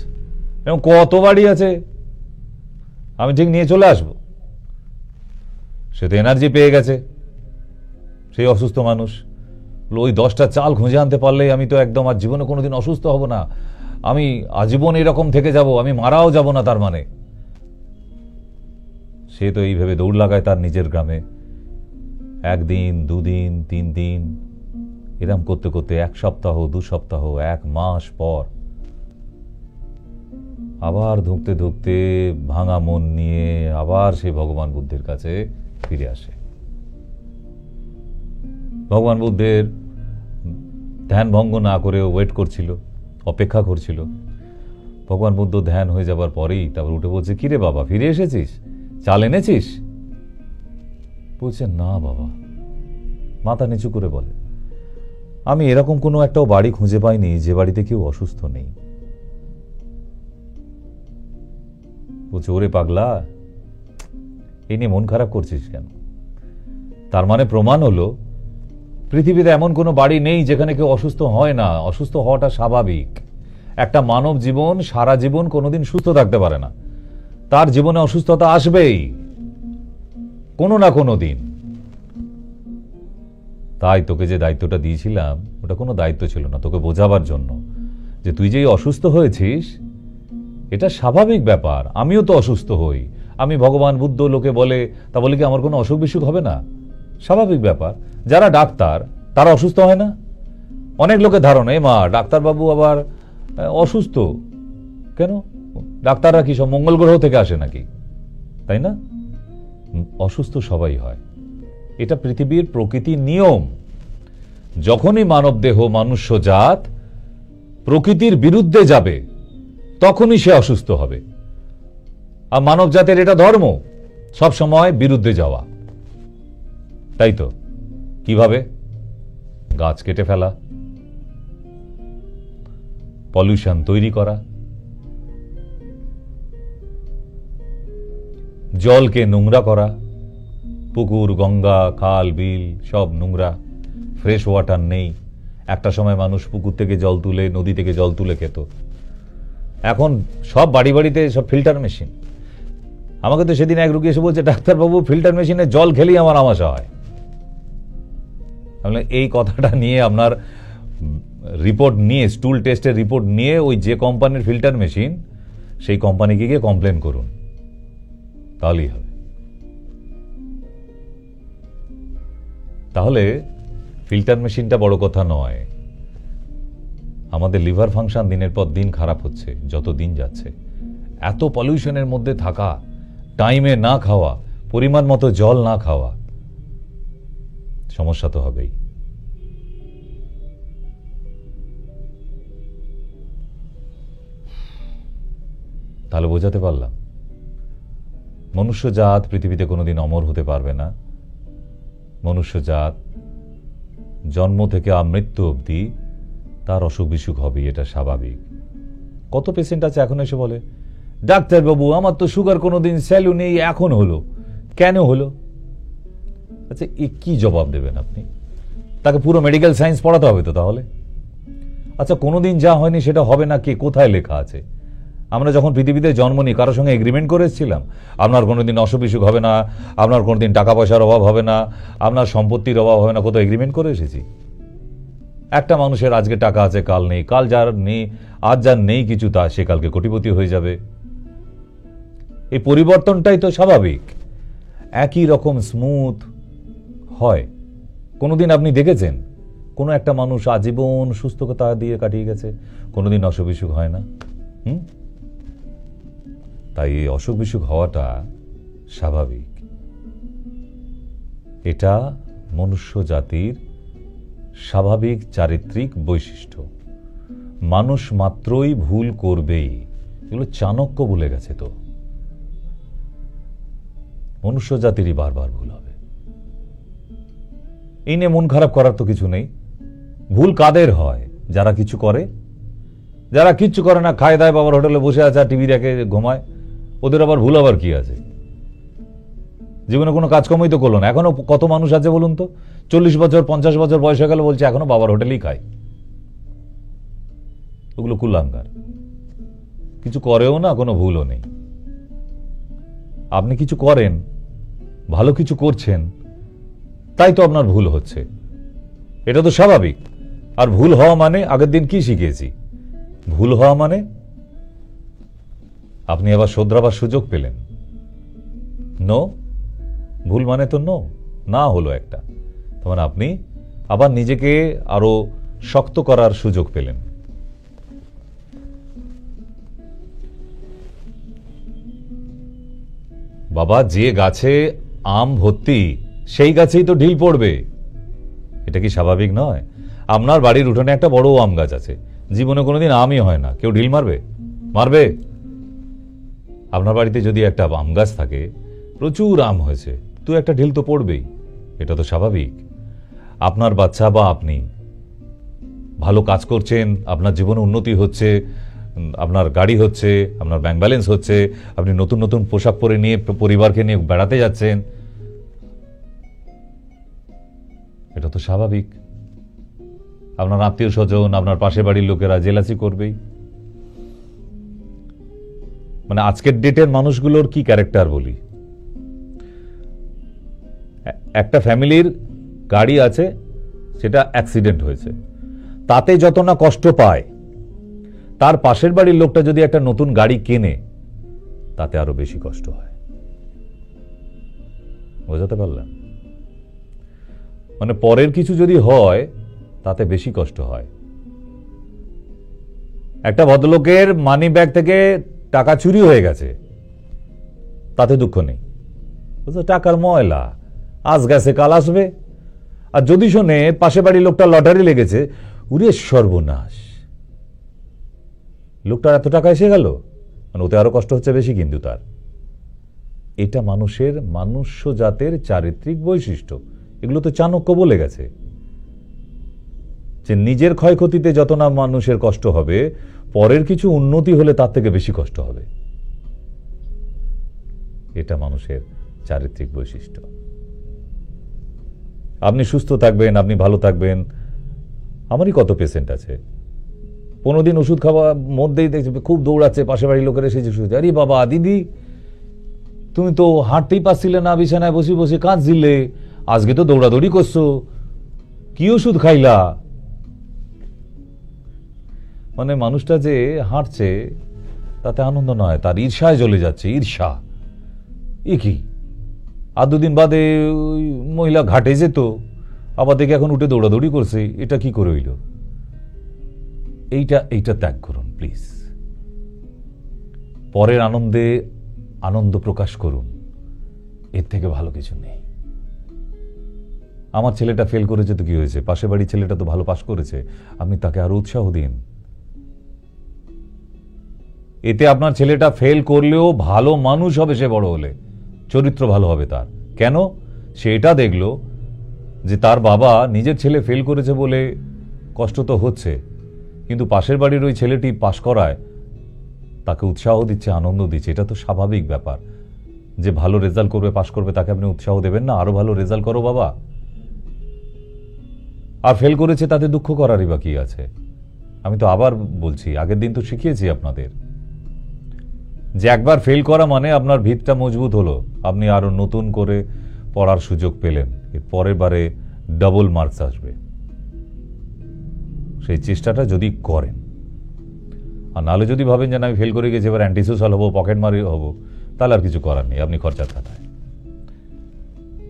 এমন কত বাড়ি আছে, আমি ঠিক নিয়ে চলে আসবো। সে তো এনার্জি পেয়ে গেছে সেই অসুস্থ মানুষ। ওই 10টা চাল খুঁজে আনতে পারলেই আমি তো একদম আর জীবনে কোনোদিন অসুস্থ হব না, আমি আজীবন এরকম থেকে যাব, আমি মারাও যাব না। তার মানে সে তো এই ভেবে দৌড় লাগায় তার নিজের গ্রামে। 1 দিন 2 দিন 3 দিন এরম করতে করতে 1 সপ্তাহ 2 সপ্তাহ 1 মাস পর আবার ধুঁকতে ধুঁকতে ভাঙা মন নিয়ে আবার সে ভগবান বুদ্ধের কাছে ফিরে আসে। ভগবান বুদ্ধের ধ্যান ভঙ্গ না করে ওয়েট করছিল, অপেক্ষা করছিল। ভগবান বুদ্ধ ধ্যান হয়ে যাবার পরেই তারপর উঠে বলছে, কিরে বাবা ফিরে এসেছিস, চাল এনেছিস? বলছে না বাবা। মাথা নিচু করে বলে, আমি এরকম কোনো একটাও বাড়ি খুঁজে পাইনি যে বাড়িতে কেউ অসুস্থ নেই। বলছে ওরে পাগলা, এই নিয়ে মন খারাপ করছিস কেন? তার মানে প্রমাণ হলো পৃথিবীতে এমন কোনো বাড়ি নেই যেখানে কেউ অসুস্থ হয় না। অসুস্থ হওয়াটা স্বাভাবিক। একটা মানব জীবন সারা জীবন কোনোদিন সুস্থ থাকতে পারে না, তার জীবনে অসুস্থতা আসবেই কোনো না কোনো দিন। তাই তোকে যে দায়িত্বটা দিয়েছিলাম ওটা কোনো দায়িত্ব ছিল না, তোকে বোঝাবার জন্য যে তুই যেই অসুস্থ হয়েছিস এটা স্বাভাবিক ব্যাপার। আমিও তো অসুস্থ হই, আমি ভগবান বুদ্ধ লোকে বলে, তা বলে কি আমার কোনো অসুখ বিসুখ হবে না? স্বাভাবিক ব্যাপার। যারা ডাক্তার তারা অসুস্থ হয় না? অনেক লোকের ধারণা এ মা ডাক্তারবাবু আবার অসুস্থ কেন? ডাক্তাররা কি সব মঙ্গল গ্রহ থেকে আসে নাকি? তাই না? অসুস্থ সবাই হয়, এটা পৃথিবীর প্রকৃতির নিয়ম। যখনই মানব দেহ মানুষ্য জাত প্রকৃতির বিরুদ্ধে যাবে তখনই সে অসুস্থ হবে। আর মানব জাতের এটা ধর্ম সব সময় বিরুদ্ধে যাওয়া। তাই তো কিভাবে? গাছ কেটে ফেলা, পলিউশন তৈরি করা, জলকে নোংরা করা, পুকুর গঙ্গা খাল বিল সব নোংরা, ফ্রেশ ওয়াটার নেই। একটা সময় মানুষ পুকুর থেকে জল তুলে নদী থেকে জল তুলে খেত, এখন সব বাড়ি বাড়িতে সব ফিল্টার মেশিন। আমাকে তো সেদিন এক রুগী এসে বলছে, ডাক্তারবাবু ফিল্টার মেশিনে জল খেলেই আমার আমাশা হয়। এই কথাটা নিয়ে আপনার রিপোর্ট নিয়ে, স্টুল টেস্টের রিপোর্ট নিয়ে ওই যে কোম্পানির ফিল্টার মেশিন সেই কোম্পানিকে গিয়ে কমপ্লেন করুন, তাহলেই হবে। তাহলে ফিল্টার মেশিনটা বড় কথা নয়, আমাদের লিভার ফাংশন দিনের পর দিন খারাপ হচ্ছে যত দিন যাচ্ছে। এত পলিউশনের মধ্যে থাকা, টাইমে না খাওয়া, পরিমাণ মতো জল না খাওয়া, সমস্যা তো হবেই। তাহলে বোঝাতে পারলাম মনুষ্যজাত পৃথিবীতে কোনোদিন অমর হতে পারবে না। মনুষ্যজাত জন্ম থেকে মৃত্যু অবধি তার অসুখ বিসুখ হবে, এটা স্বাভাবিক। কত পেশেন্ট আছে এখন এসে বলে, ডাক্তারবাবু আমার তো সুগার কোনোদিন স্যালু নেই, এখন হলো, কেন হলো? আচ্ছা এ কি জবাব দেবেন আপনি? তাকে পুরো মেডিকেল সায়েন্স পড়াতে হবে তো তাহলে। আচ্ছা কোনোদিন যা হয়নি সেটা হবে না, কে কোথায় লেখা আছে? আমরা যখন পৃথিবীতে জন্ম নিই কারোর সঙ্গে এগ্রিমেন্ট করে এসেছিলাম আপনার কোনোদিন অসুখ বিসুখ হবে না, আপনার কোনোদিন টাকা পয়সার অভাব হবে না, আপনার সম্পত্তির অভাব হবে না? কোথাও এগ্রিমেন্ট করে এসেছি? একটা মানুষের আজকে টাকা আছে কাল নেই, কাল যার নেই, আজ যার নেই কিছু তা সে কালকে কোটিপতি হয়ে যাবে। এই পরিবর্তনটাই তো স্বাভাবিক। একই রকম স্মুথ হয়? কোনোদিন আপনি দেখেছেন কোনো একটা মানুষ আজীবন সুস্থতা দিয়ে কাটিয়ে গেছে? কোনোদিন অসুখ বিসুখ হয় না। তাই এই অসুখ বিসুখ হওয়াটা স্বাভাবিক। এটা মনুষ্য জাতির স্বাভাবিক চারিত্রিক বৈশিষ্ট্য। মানুষ মাত্রই ভুল করবেই, এগুলো চাণক্য বলে গেছে। তো মনুষ্য জাতিরই বারবার ভুল হবে, এই নিয়ে মন খারাপ করার তো কিছু নেই। ভুল কাদের হয়? যারা কিছু করে। যারা কিচ্ছু করে না, খায় দায় বাবার হোটেলে বসে আছে আর টিভি দেখে ঘুমায়, ওদের আবার ভুল আবার কি আছে? জীবনে কোনো কাজকর্মই তো করলো না। এখনো কত মানুষ আছে বলুন তো, 40 বছর 50 বছর বয়স হয়ে গেল, বলছে এখনো বাবার হোটেলেই খায়। ওগুলো কুলাঙ্গার, কিছু করেও না, কোনো ভুলও নেই। আপনি কিছু করেন, ভালো কিছু করছেন, তাই তো আপনার ভুল হচ্ছে, এটা তো স্বাভাবিক। আর ভুল হওয়া মানে, আগের দিন কি শিখিয়েছি, ভুল হওয়া মানে আপনি আবার শোধরাবার সুযোগ পেলেন। নো, ভুল মানে তো নো, না হলো একটা, তখন আপনি আবার নিজেকে আরো শক্ত করার সুযোগ পেলেন। বাবা, যে গাছে আম ভর্তি সেই গাছেই তো ঢিল পড়বে, এটা কি স্বাভাবিক নয়? আপনার বাড়ির উঠোনে একটা বড় আম গাছ আছে, জীবনে কোনোদিন আমই হয় না, কেউ ঢিল মারবে? মারবে? আপনার বাড়িতে যদি একটা আম গাছ থাকে, প্রচুর আম হয়েছে, তো একটা ঢিল তো পড়বেই, এটা তো স্বাভাবিক। আপনার বাচ্চা বা আপনি ভালো কাজ করছেন, আপনার জীবনে উন্নতি হচ্ছে, আপনার গাড়ি হচ্ছে, আপনার ব্যাংক ব্যালেন্স হচ্ছে, আপনি নতুন নতুন পোশাক পরে নিয়ে পরিবারকে নিয়ে বেড়াতে যাচ্ছেন, এটা তো স্বাভাবিক। আপনার আত্মীয় স্বজন, আপনার পাশের বাড়ির লোকেরা জেলাসি করবেই। মানে আজকের ডেটের মানুষগুলোর কি ক্যারেক্টার বলি, একটা ফ্যামিলির গাড়ি আছে, সেটা অ্যাক্সিডেন্ট হয়েছে, তাতে যত না কষ্ট পায়, তার পাশের বাড়ির লোকটা যদি একটা নতুন গাড়ি কেনে, তাতে আরো বেশি কষ্ট হয়। বোঝাতে পারলেন? মানে পরের কিছু যদি হয়, তাতে বেশি কষ্ট হয়। একটা ভদ্রলোকের মানি ব্যাগ থেকে টাকা চুরি হয়ে গেছে, তাতে দুঃখ নেই, টাকার ময়লা, আজ গেছে কাল আসবে। আর যদি শোনে পাশে বাড়ির লোকটা লটারি লেগেছে, উরে সর্বনাশ, লোকটার এত টাকা এসে গেল, মানে ওতে আরো কষ্ট হচ্ছে বেশি। কিন্তু তার এটা মানুষের, মনুষ্য জাতের চারিত্রিক বৈশিষ্ট্য। এগুলো তো চাণক্য বলে গেছে যে নিজের ক্ষয়ক্ষতিতে যত না মানুষের কষ্ট হবে, পরের কিছু উন্নতি হলে তার থেকে বেশি কষ্ট হবে। এটা মানুষের চারিত্রিক বৈশিষ্ট্য। আপনি সুস্থ থাকবেন, আপনি ভালো থাকবেন। আমারই কত পেশেন্ট আছে, 15 দিন ওষুধ খাওয়া মধ্যেই দেখছি খুব দৌড়াচ্ছে, পাশে বাড়ির লোকের এসে শুনছে, আরে বাবা দিদি, তুমি তো হাঁটতেই পারছিলে না, বিছানায় বসে বসে কাঁদছিলে, আজকে তো দৌড়াদৌড়ি করছো, কি ওষুধ খাইলা? মানে মানুষটা যে হাঁটছে তাতে আনন্দ নয়, তার ঈর্ষায় জ্বলে যাচ্ছে। ঈর্ষা এ কি? আর 2 দিন বাদে ওই মহিলা ঘাটে যেত, আবার দেখে এখন উঠে দৌড়াদৌড়ি করছে, এটা কি করে হইল? এইটা ত্যাগ করুন প্লিজ। পরের আনন্দে আনন্দ প্রকাশ করুন, এর থেকে ভালো কিছু নেই। আমার ছেলেটা ফেল করেছে তো কি হয়েছে, পাশে বাড়ির ছেলেটা তো ভালো পাস করেছে, আপনি তাকে আরো উৎসাহ দিন। এতে আপনার ছেলেটা ফেল করলেও ভালো মানুষ হবে, সে বড় হলে চরিত্র ভালো হবে তার। কেন? সে এটা দেখলো যে তার বাবা নিজের ছেলে ফেল করেছে বলে কষ্ট তো হচ্ছে, কিন্তু পাশের বাড়ির ওই ছেলেটি পাশ করায় তাকে উৎসাহ দিচ্ছে, আনন্দ দিচ্ছে। এটা তো স্বাভাবিক ব্যাপার। যে ভালো রেজাল্ট করবে, পাশ করবে, তাকে আপনি উৎসাহ দেবেন না, আরো ভালো রেজাল্ট করো বাবা। আর ফেল করেছে তাতে দুঃখ করারই বা কি আছে? আমি তো আবার বলছি, আগের দিন তো শিখিয়েছি আপনাদের যে একবার ফেল করা মানে আপনার ভিতটা মজবুত হলো, আপনি আরো নতুন করে পড়ার সুযোগ পেলেন, এর পরের বারে ডাবল মার্কস আসবে। সেই চেষ্টাটা যদি করেন, আর নাহলে যদি ভাবেন যে আমি ফেল করে গেছি, এবার অ্যান্টিসোশ্যাল হবো, পকেট মারি হবো, তাহলে আর কিছু করার নেই, আপনি খরচার খাতায়।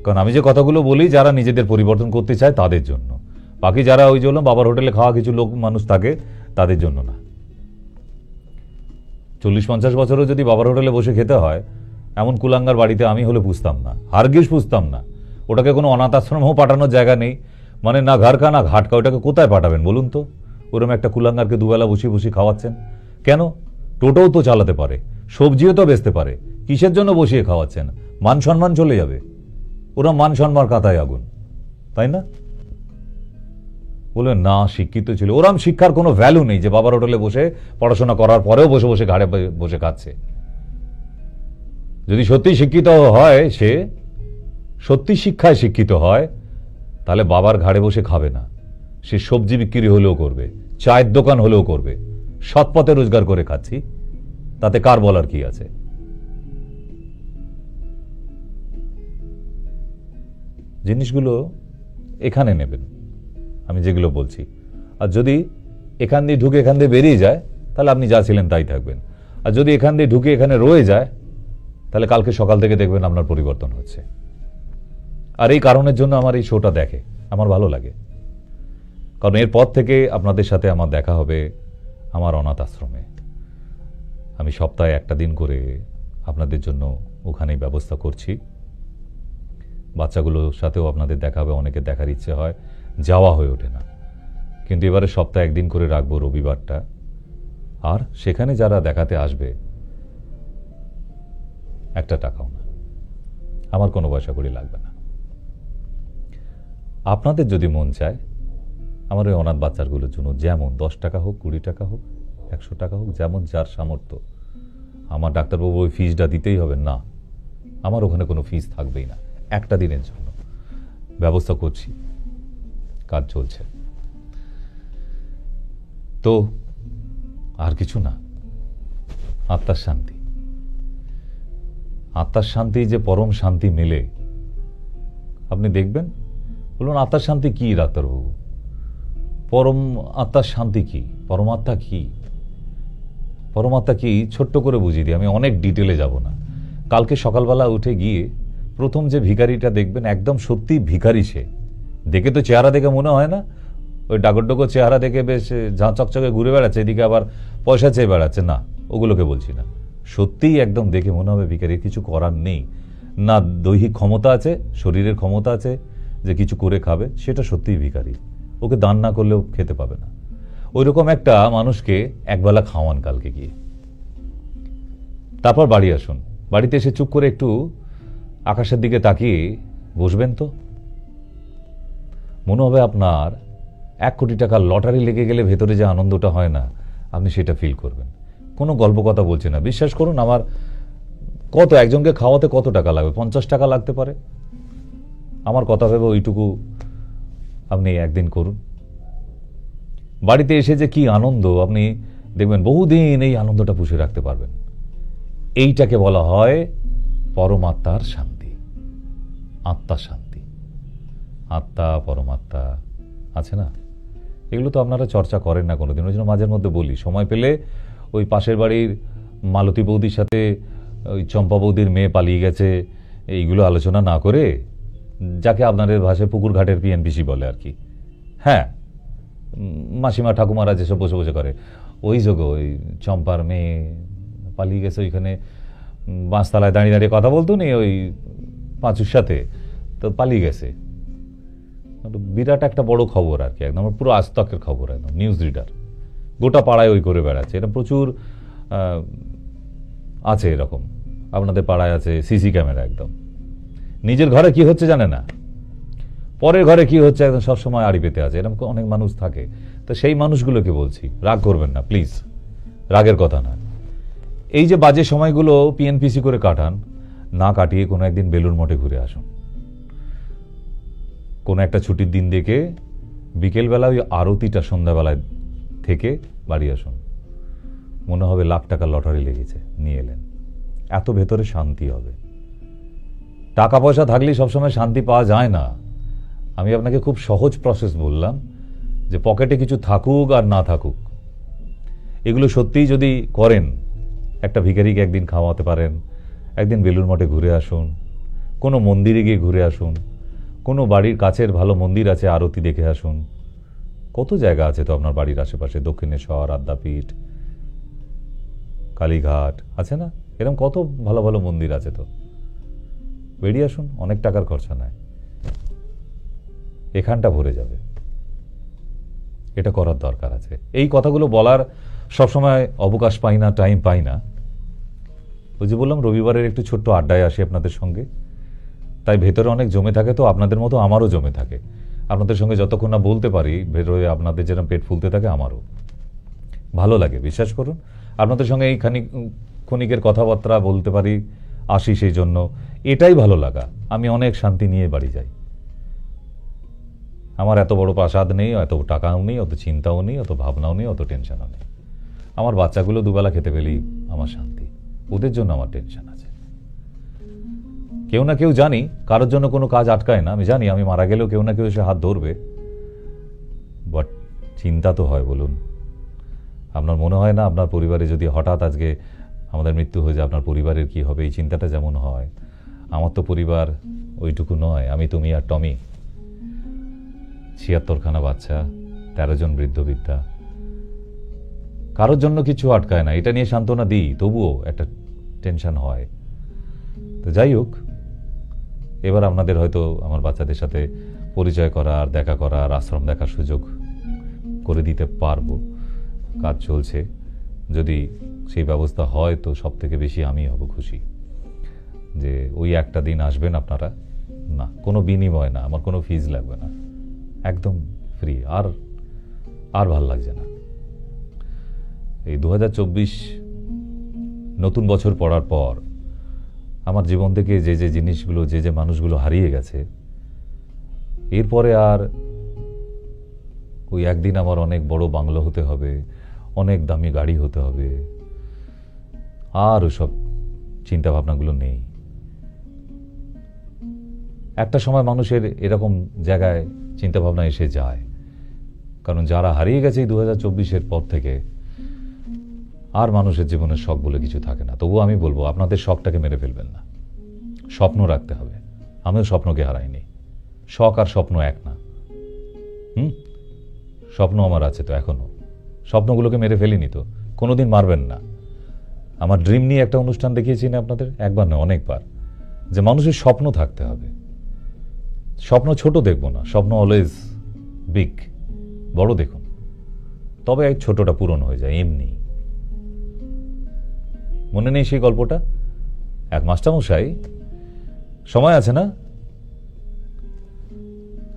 কারণ আমি যে কথাগুলো বলি, যারা নিজেদের পরিবর্তন করতে চায় তাদের জন্য, বাকি যারা ওই জন্য বাবার হোটেলে খাওয়া কিছু লোক মানুষ থাকে তাদের জন্য না। 40-50 বছরও যদি বাবার হোটেলে বসে খেতে হয়, এমন কুলাঙ্গার বাড়িতে আমি হলে পুষতাম না, হারগিজ পুষতাম না। ওটাকে কোনো অনাথ আশ্রমেও পাঠানোর জায়গা নেই, মানে না ঘরকা না ঘাটকা, ওটাকে কোথায় পাঠাবেন বলুন তো? ওরকম একটা কুলাঙ্গারকে দুবেলা বসিয়ে বসিয়ে খাওয়াচ্ছেন কেন? টোটোও তো চালাতে পারে, সবজিও তো বেচতে পারে, কিসের জন্য বসিয়ে খাওয়াচ্ছেন? মান সম্মান চলে যাবে, ওরা মান সম্মান কাঁথায় আগুন, তাই না? বলবেন না শিক্ষিত ছিল, ওরম শিক্ষার কোনো ভ্যালু নেই যে বাবার হোটেলে বসে পড়াশোনা করার পরেও বসে বসে ঘাড়ে বসে খাচ্ছে। যদি সত্যি শিক্ষিত হয়, সে সত্যি শিক্ষায় শিক্ষিত হয়, তাহলে বাবার ঘাড়ে বসে খাবে না, সে সবজি বিক্রি হলেও করবে, চায়ের দোকান হলেও করবে। সৎ পথে রোজগার করে খাচ্ছি, তাতে কার বলার কি আছে? জিনিসগুলো এখানে নেবেন, আমি যেগুলো বলছি। আর যদি এখান দিয়ে ঢুকে এখান দিয়ে বেরিয়ে যায়, তাহলে আপনি যা ছিলেন তাই থাকবেন। আর যদি এখান দিয়ে ঢুকে এখানে রয়ে যায়, তাহলে কালকে সকাল থেকে দেখবেন আপনার পরিবর্তন হচ্ছে। আর এই কারণের জন্য আমার এই শোটা দেখে, আমার ভালো লাগে। কারণ এরপর থেকে আপনাদের সাথে আমার দেখা হবে আমার অনাথ আশ্রমে। আমি সপ্তাহে একটা দিন করে আপনাদের জন্য ওখানেই ব্যবস্থা করছি। বাচ্চাগুলোর সাথেও আপনাদের দেখা হবে, অনেকে দেখার ইচ্ছে হয়, যাওয়া হয়ে ওঠে না। কিন্তু এবারে সপ্তাহে একদিন করে রাখবো রবিবারটা। আর সেখানে যারা দেখাতে আসবে, একটা টাকাও না, আমার কোনো পয়সা করি লাগবে না। আপনাদের যদি মন চায় আমার ওই অনাথ বাচ্চাগুলোর জন্য, যেমন 10 টাকা হোক, 20 টাকা হোক, 100 টাকা হোক, যেমন যার সামর্থ্য, আমার ডাক্তারবাবু ওই ফিসটা দিতেই হবে না, আমার ওখানে কোনো ফিস থাকবেই না। একটা দিনের জন্য ব্যবস্থা করছি, কাজ চলছে। তো আর কিছু না, আত্মার শান্তি। আত্মার শান্তি যে পরম শান্তি মেলে, আপনি দেখবেন। বলুন আত্মার শান্তি কি ডাক্তারবাবু? পরম আত্মার শান্তি কি? পরমাত্মা কি? পরমাত্মা কি ছোট্ট করে বুঝিয়ে দিই, আমি অনেক ডিটেলে যাব না। কালকে সকালবেলা উঠে গিয়ে প্রথম যে ভিখারিটা দেখবেন, একদম সত্যি ভিখারি সে। দেখে তো চেহারা দেখে মনে হয় না ওই ডাগরডোগো চেহারা দেখে বেশ ঝাঁ চকচকে ঘুরে বেড়াচ্ছে, এদিকে আবার পয়সা চেয়ে বেড়াচ্ছে, না, ওগুলোকে বলছি না। সত্যিই একদম দেখে মনে হবে ভিখারির কিছু করার নেই, না দৈহিক ক্ষমতা আছে, শরীরের ক্ষমতা আছে যে কিছু করে খাবে, সেটা সত্যিই ভিখারি। ওকে দান না করলেও খেতে পাবে না। ওই রকম একটা মানুষকে একবেলা খাওয়ান কালকে গিয়ে, তারপর বাড়ি আসুন। বাড়িতে এসে চুপ করে একটু আকাশের দিকে তাকিয়ে বসবেন, তো মনে হবে আপনার 1 কোটি টাকার লটারি লেগে গেলে ভেতরে যে আনন্দটা হয় না, আপনি সেটা ফিল করবেন। কোনো গল্প কথা বলছি না, বিশ্বাস করুন। আমার কত, একজনকে খাওয়াতে কত টাকা লাগবে? 50 টাকা লাগতে পারে। আমার কথা ভেবে ওইটুকু আপনি একদিন করুন। বাড়িতে এসে যে কি আনন্দ, আপনি দেখবেন বহুদিন এই আনন্দটা পুষে রাখতে পারবেন। এইটাকে বলা হয় পরমাত্মার শান্তি, আত্মা শান্তি। আত্মা পরমাত্মা আছে না, এগুলো তো আপনারা চর্চা করেন না কোনোদিন। ওই জন্য মাঝের মধ্যে বলি, সময় পেলে ওই পাশের বাড়ির মালতী বৌদির সাথে ওই চম্পা বৌদির মেয়ে পালিয়ে গেছে, এইগুলো আলোচনা না করে, যাকে আপনাদের ভাষায় পুকুর ঘাটের পিএনপিসি বলে আর কি, হ্যাঁ, মাসিমা ঠাকুমারা যেসব বসে বসে করে, ওই যোগ ওই চম্পার মেয়ে পালিয়ে গেছে, ওইখানে বাঁশতলায় দাঁড়িয়ে দাঁড়িয়ে কথা বলতো নি ওই পাঁচুর সাথে, তো পালিয়ে গেছে। বিরাট একটা বড় খবর আর কি, একদম পুরো আজতকের খবর, একদম নিউজ রিডার, গোটা পাড়ায় ওই করে বেড়াচ্ছে। এটা প্রচুর আছে এরকম, আপনাদের পাড়ায় আছে সিসি ক্যামেরা। একদম নিজের ঘরে কি হচ্ছে জানে না, পরের ঘরে কি হচ্ছে একদম সবসময় আড়ি পেতে আছে, এরকম অনেক মানুষ থাকে। তো সেই মানুষগুলোকে বলছি, রাগ করবেন না প্লিজ, রাগের কথা না। এই যে বাজে সময়গুলো পিএনপিসি করে কাটান, না কাটিয়ে কোনো একদিন বেলুড় মঠে ঘুরে আসুন। কোনো একটা ছুটির দিন দেখে বিকেলবেলা ওই আরতিটা সন্ধ্যাবেলায় থেকে বাড়ি আসুন। মনে হবে লাখ টাকার লটারি লেগেছে, নিয়ে এলেন। এত ভেতরে শান্তি হবে। টাকা পয়সা থাকলেই সবসময় শান্তি পাওয়া যায় না। আমি আপনাকে খুব সহজ প্রসেস বললাম, যে পকেটে কিছু থাকুক আর না থাকুক, এগুলো সত্যিই যদি করেন, একটা ভিখারিকে একদিন খাওয়াতে পারেন, একদিন বেলুড় মঠে ঘুরে আসুন, কোনো মন্দিরে গিয়ে ঘুরে আসুন, কোনো বাড়ির কাছের ভালো মন্দির আছে আরতি দেখে আসুন। কত জায়গা আছে তো আপনার বাড়ির আশেপাশে, দক্ষিণেশ্বর, আদ্যাপীঠ, কালীঘাট আছে না, এরকম কত ভালো ভালো মন্দির আছে। তো বেরিয়ে আসুন, অনেক টাকার খরচা নাই, এখানটা ভরে যাবে। এটা করার দরকার আছে। এই কথাগুলো বলার সবসময় অবকাশ পাই না, টাইম পাই না। ওই যে বললাম রবিবারের একটু ছোট্ট আড্ডায় আসি আপনাদের সঙ্গে, তাই ভেতরে অনেক জমে থাকে। তো আপনাদের মতো আমারও জমে থাকে। আপনাদের সঙ্গে যতক্ষণ না বলতে পারি, ভেতরে আপনাদের যেরকম পেট ফুলতে থাকে, আমারও ভালো লাগে, বিশ্বাস করুন। আপনাদের সঙ্গে এই ক্ষণিকের কথাবার্তা বলতে পারি, আসি সেই জন্য, এটাই ভালো লাগা। আমি অনেক শান্তি নিয়ে বাড়ি যাই। আমার এত বড় প্রাসাদ নেই, এত টাকাও নেই, অত চিন্তাও নেই, অত ভাবনাও নেই, অত টেনশনও নেই। আমার বাচ্চাগুলো দুবেলা খেতে পেলেই আমার শান্তি, ওদের জন্য আমার টেনশন আছে। কেউ না কেউ জানি কারোর জন্য কোনো কাজ আটকায় না, আমি জানি আমি মারা গেলেও কেউ না কেউ এসে হাত ধরবে, বাট চিন্তা তো হয়। বলুন, আপনার মনে হয় না আপনার পরিবারে যদি হঠাৎ আজকে আমাদের মৃত্যু হয়ে যায় আপনার পরিবারের কি হবে, এই চিন্তাটা যেমন হয়। আমার তো পরিবার ওইটুকু নয়, আমি, তুমি আর টমি, ৭৬খানা বাচ্চা, ১৩ জন বৃদ্ধ বৃদ্ধা, কারোর জন্য কিছু আটকায় না। এটা নিয়ে সান্ত্বনা দিই, তবুও একটা টেনশন হয়। তো যাই হোক, এবার আপনাদের হয়তো আমার বাচ্চাদের সাথে পরিচয় করা আর দেখা করা আর আশ্রম দেখার সুযোগ করে দিতে পারবো। কাজ চলছে, যদি সেই ব্যবস্থা হয় তো সব থেকে বেশি আমি হব খুশি। যে ওই একটা দিন আসবেন আপনারা, না কোনো বিনিময় না, আমার কোনো ফিজ লাগবে না, একদম ফ্রি। আর ভাল লাগছে না। এই 2024 নতুন বছর পড়ার পর আমার জীবন থেকে যে যে জিনিসগুলো, যে যে মানুষগুলো হারিয়ে গেছে, এরপরে আর ওই একদিন আমার অনেক বড় বাংলো হতে হবে, অনেক দামি গাড়ি হতে হবে, আর ওসব চিন্তা ভাবনাগুলো নেই। একটা সময় মানুষের এরকম জায়গায় চিন্তা ভাবনা এসে যায়, কারণ যারা হারিয়ে গেছে এই 2024-এর পর থেকে আর মানুষের জীবনের শখ বলে কিছু থাকে না। তবুও আমি বলবো আপনাদের শখটাকে মেরে ফেলবেন না, স্বপ্ন রাখতে হবে। আমিও স্বপ্নকে হারাইনি, শখ আর স্বপ্ন এক না। স্বপ্ন আমার আছে তো এখনো, স্বপ্নগুলোকে মেরে ফেলিনি তো, কোনোদিন মারবেন না। আমার ড্রিম নিয়ে একটা অনুষ্ঠান দেখিয়েছি না আপনাদের, একবার নয় অনেকবার, যে মানুষের স্বপ্ন থাকতে হবে। স্বপ্ন ছোট দেখবো না, স্বপ্ন অলওয়েজ বিগ, বড় দেখুন, তবে ছোটটা পূরণ হয়ে যায়। এমনি মনে নেই সেই গল্পটা? এক মাস্টারমশাই, সময় আছে না?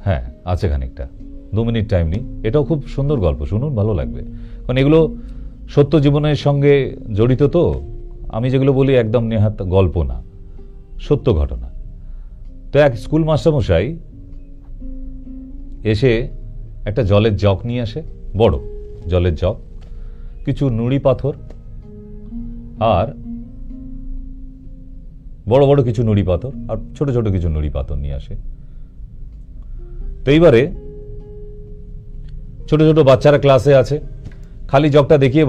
হ্যাঁ আছে খানিকটা, 2 মিনিট টাইম নিই। এটাও খুব সুন্দর গল্প, শুনুন, ভালো লাগবে, কারণ এগুলো সত্য জীবনের সঙ্গে জড়িত। তো আমি যেগুলো বলি একদম নেহাত গল্প না, সত্য ঘটনা। তো এক স্কুল মাস্টারমশাই এসে একটা জলের জগ নিয়ে আসে, বড় জলের জগ, কিছু নুড়ি পাথর আর বড় বড় কিছু নুড়ি পাথর আর ছোট ছোট কিছু নুড়ি পাথর নিয়ে আসে। তো এইবারে ছোট ছোট বাচ্চারা ক্লাসে আছে, খালি জগটা দেখিয়ে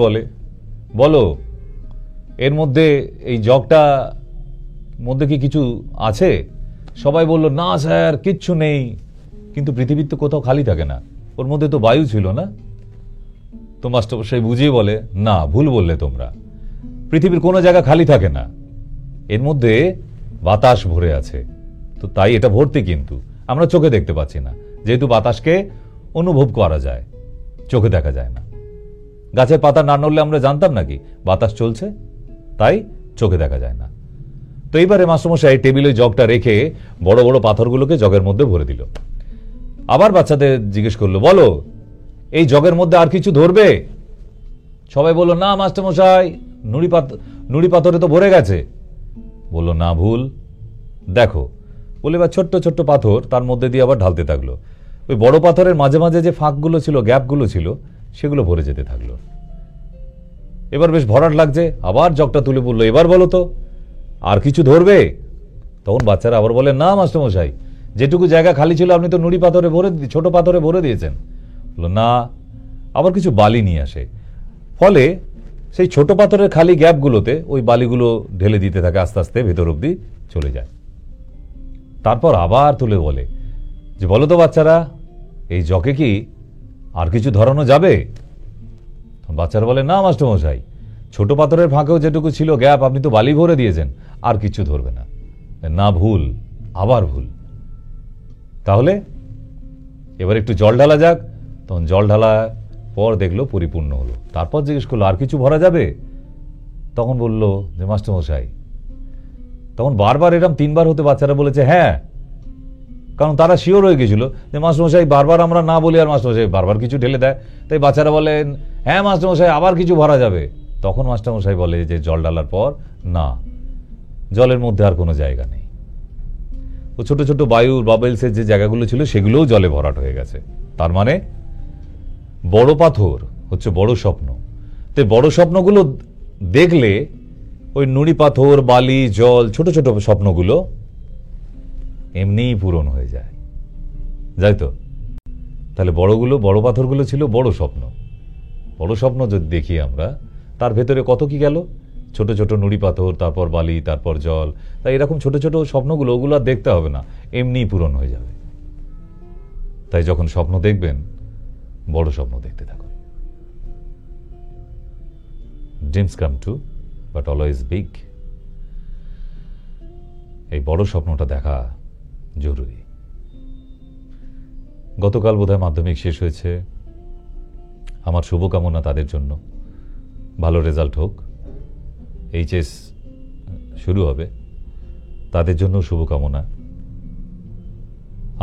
বলো এর মধ্যে, এই জগটা মধ্যে কি কিছু আছে? সবাই বলল, না স্যার কিচ্ছু নেই। কিন্তু পৃথিবীর তো কোথাও খালি থাকে না, ওর মধ্যে তো বায়ু ছিল না। তো মাস্টারমশাই বুঝিয়ে বলে, না ভুল বললে তোমরা, পৃথিবীর কোনো জায়গা খালি থাকে না, এর মধ্যে বাতাস ভরে আছে। তো তাই এটা ভর্তি, কিন্তু আমরা চোখে দেখতে পাচ্ছি না, যেহেতু বাতাসকে অনুভব করা যায়, চোখে দেখা যায় না। গাছের পাতা না নড়লে আমরা জানতাম নাকি বাতাস চলছে? তাই চোখে দেখা যায় না। তো এইবারে মাস্টারমশাই টেবিলে জগটা রেখে বড় বড় পাথরগুলোকে জগের মধ্যে ভরে দিল। আবার বাচ্চাদের জিজ্ঞেস করলো, বলো এই জগের মধ্যে আর কিছু ধরবে? সবাই বলল, না মাস্টারমশাই, নুড়ি পাথরে তো ভরে গেছে। বলল, না ভুল, দেখো। বলে এবার ছোট্ট ছোট্ট পাথর তার মধ্যে দিয়ে আবার ঢালতে থাকলো। ওই বড় পাথরের মাঝে মাঝে যে ফাঁকগুলো ছিল, গ্যাপগুলো ছিল, সেগুলো ভরে যেতে থাকলো। এবার বেশ ভরাট লাগছে, আবার জগটা তুলে বললো, এবার বলো তো আর কিছু ধরবে? তখন বাচ্চারা আবার বলে, না মাস্টারমশাই, যেটুকু জায়গা খালি ছিল আপনি তো নুড়ি পাথরে ছোট পাথরে ভরে দিয়েছেন। বললো, না। আবার কিছু বালি নিয়ে আসে, ফলে সেই ছোট পাথরের খালি গ্যাপগুলোতে ওই বালিগুলো ঢেলে দিতে থাকে, আস্তে আস্তে ভেতর অব্দি চলে যায়। তারপর আবার তুলে বলে যে, বলো তো বাচ্চারা, এই জগে কি আর কিছু ধরানো যাবে? বাচ্চারা বলে, না মাস্টারমশাই, ছোট পাথরের ফাঁকেও যেটুকু ছিল গ্যাপ আপনি তো বালি ভরে দিয়েছেন, আর কিছু ধরবে না। না ভুল, আবার ভুল। তাহলে এবার একটু জল ঢালা যাক। তখন জল ঢালা পর দেখলো পরিপূর্ণ হলো। তারপর জিজ্ঞেস করলো, আর কিছু ভরা যাবে? তখন বলল যে, মাস্টারমশাই, তখন বারবার এরকম 3 বার হতে বাচ্চারা বলেছে হ্যাঁ, কারণ তারা শিওর হয়ে গেছিল যে মাস্টারমশাই বারবার আমরা না বলি আর মাস্টারমশাই বারবার কিছু ঢেলে দেয়। তাই বাচ্চারা বলেন, হ্যাঁ মাস্টারমশাই, আবার কিছু ভরা যাবে। তখন মাস্টারমশাই বলে যে জল ঢালার পর, না, জলের মধ্যে আর কোনো জায়গা নেই। ও ছোট ছোট বায়ুর বাবেলসের যে জায়গাগুলো ছিল সেগুলোও জলে ভরাট হয়ে গেছে। তার মানে বড় পাথর হচ্ছে বড় স্বপ্ন। তো বড় স্বপ্নগুলো দেখলে ওই নুড়ি পাথর, বালি, জল, ছোট ছোট স্বপ্নগুলো এমনিই পূরণ হয়ে যায়, যাই তো। তাহলে বড় পাথরগুলো ছিল বড় স্বপ্ন। বড় স্বপ্ন যদি দেখি আমরা, তার ভেতরে কত কি গেল, ছোট ছোট নুড়ি পাথর, তারপর বালি, তারপর জল। তাই এরকম ছোট ছোট স্বপ্নগুলো, ওগুলো আর দেখতে হবে না, এমনিই পূরণ হয়ে যাবে। তাই যখন স্বপ্ন দেখবেন, বড় স্বপ্ন দেখতে থাকুন। Dreams come true, but always big. এই বড় স্বপ্নটা দেখা জরুরি। গতকাল বোধহয় মাধ্যমিক শেষ হয়েছে। আমার শুভকামনা তাদের জন্য, ভালো রেজাল্ট হোক। এইচএস শুরু হবে, তাদের জন্য শুভকামনা।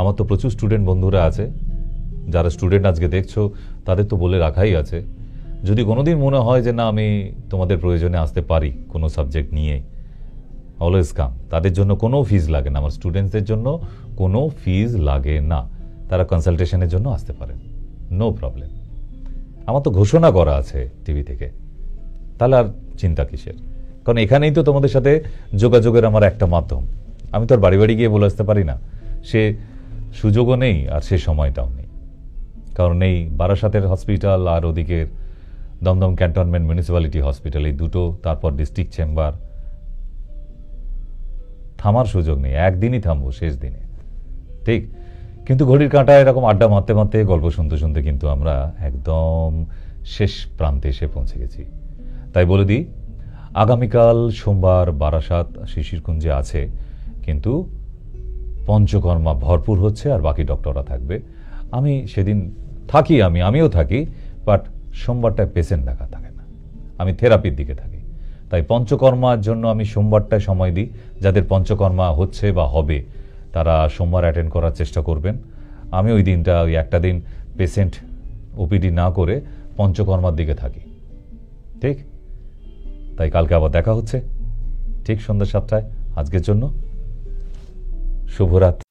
আমার তো প্রচুর স্টুডেন্ট বন্ধুরা আছে, যারা স্টুডেন্ট আজকে দেখছো, তাদের তো বলে রাখাই আছে, যদি কোনোদিন মনে হয় যে না আমি তোমাদের প্রয়োজনে আসতে পারি কোনো সাবজেক্ট নিয়ে, অলওয়েজ কাম। তাদের জন্য কোনো ফিজ লাগে না, আমার স্টুডেন্টসদের জন্য কোনো ফিজ লাগে না। তারা কনসালটেশনের জন্য আসতে পারেন, নো প্রবলেম। আমার তো ঘোষণা করা আছে টিভি থেকে, তাহলে আর চিন্তা কিসের? কারণ এখানেই তো তোমাদের সাথে যোগাযোগের আমার একটা মাধ্যম। আমি তো আর বাড়ি বাড়ি গিয়ে বলে আসতে পারি না, সে সুযোগও নেই আর সে সময়টাও নেই। কারণ এই বারাসাতের হসপিটাল আর ওদিকের দমদম ক্যান্টনমেন্ট মিউনিসিপ্যালিটি হসপিটাল, এই দুটো, তারপর ডিস্ট্রিক্ট চেম্বার, থামার সুযোগ নেই। একদিনই থামবো, শেষ দিনে, ঠিক। কিন্তু ঘড়ির কাঁটায় এরকম আড্ডা মারতে মারতে, গল্প শুনতে শুনতে কিন্তু আমরা একদম শেষ প্রান্তে এসে পৌঁছে গেছি। তাই বলে দিই, আগামীকাল সোমবার বারাসাত শিশিরকুঞ্জে আছে, কিন্তু পঞ্চকর্মা ভরপুর হচ্ছে আর বাকি ডক্টররা থাকবে। আমি সেদিন থাকি, আমিও থাকি, বাট সোমবারটায় পেশেন্ট দেখা থাকে না, আমি থেরাপির দিকে থাকি। তাই পঞ্চকর্মার জন্য আমি সোমবারটায় সময় দিই। যাদের পঞ্চকর্মা হচ্ছে বা হবে, তারা সোমবার অ্যাটেন্ড করার চেষ্টা করবেন। আমি ওই দিনটা, ওই একটা দিন পেশেন্ট ওপিডি না করে পঞ্চকর্মার দিকে থাকি, ঠিক। তাই কালকে আবার দেখা হচ্ছে ঠিক সন্ধ্যা 7টায়। আজকের জন্য শুভরাত্রি।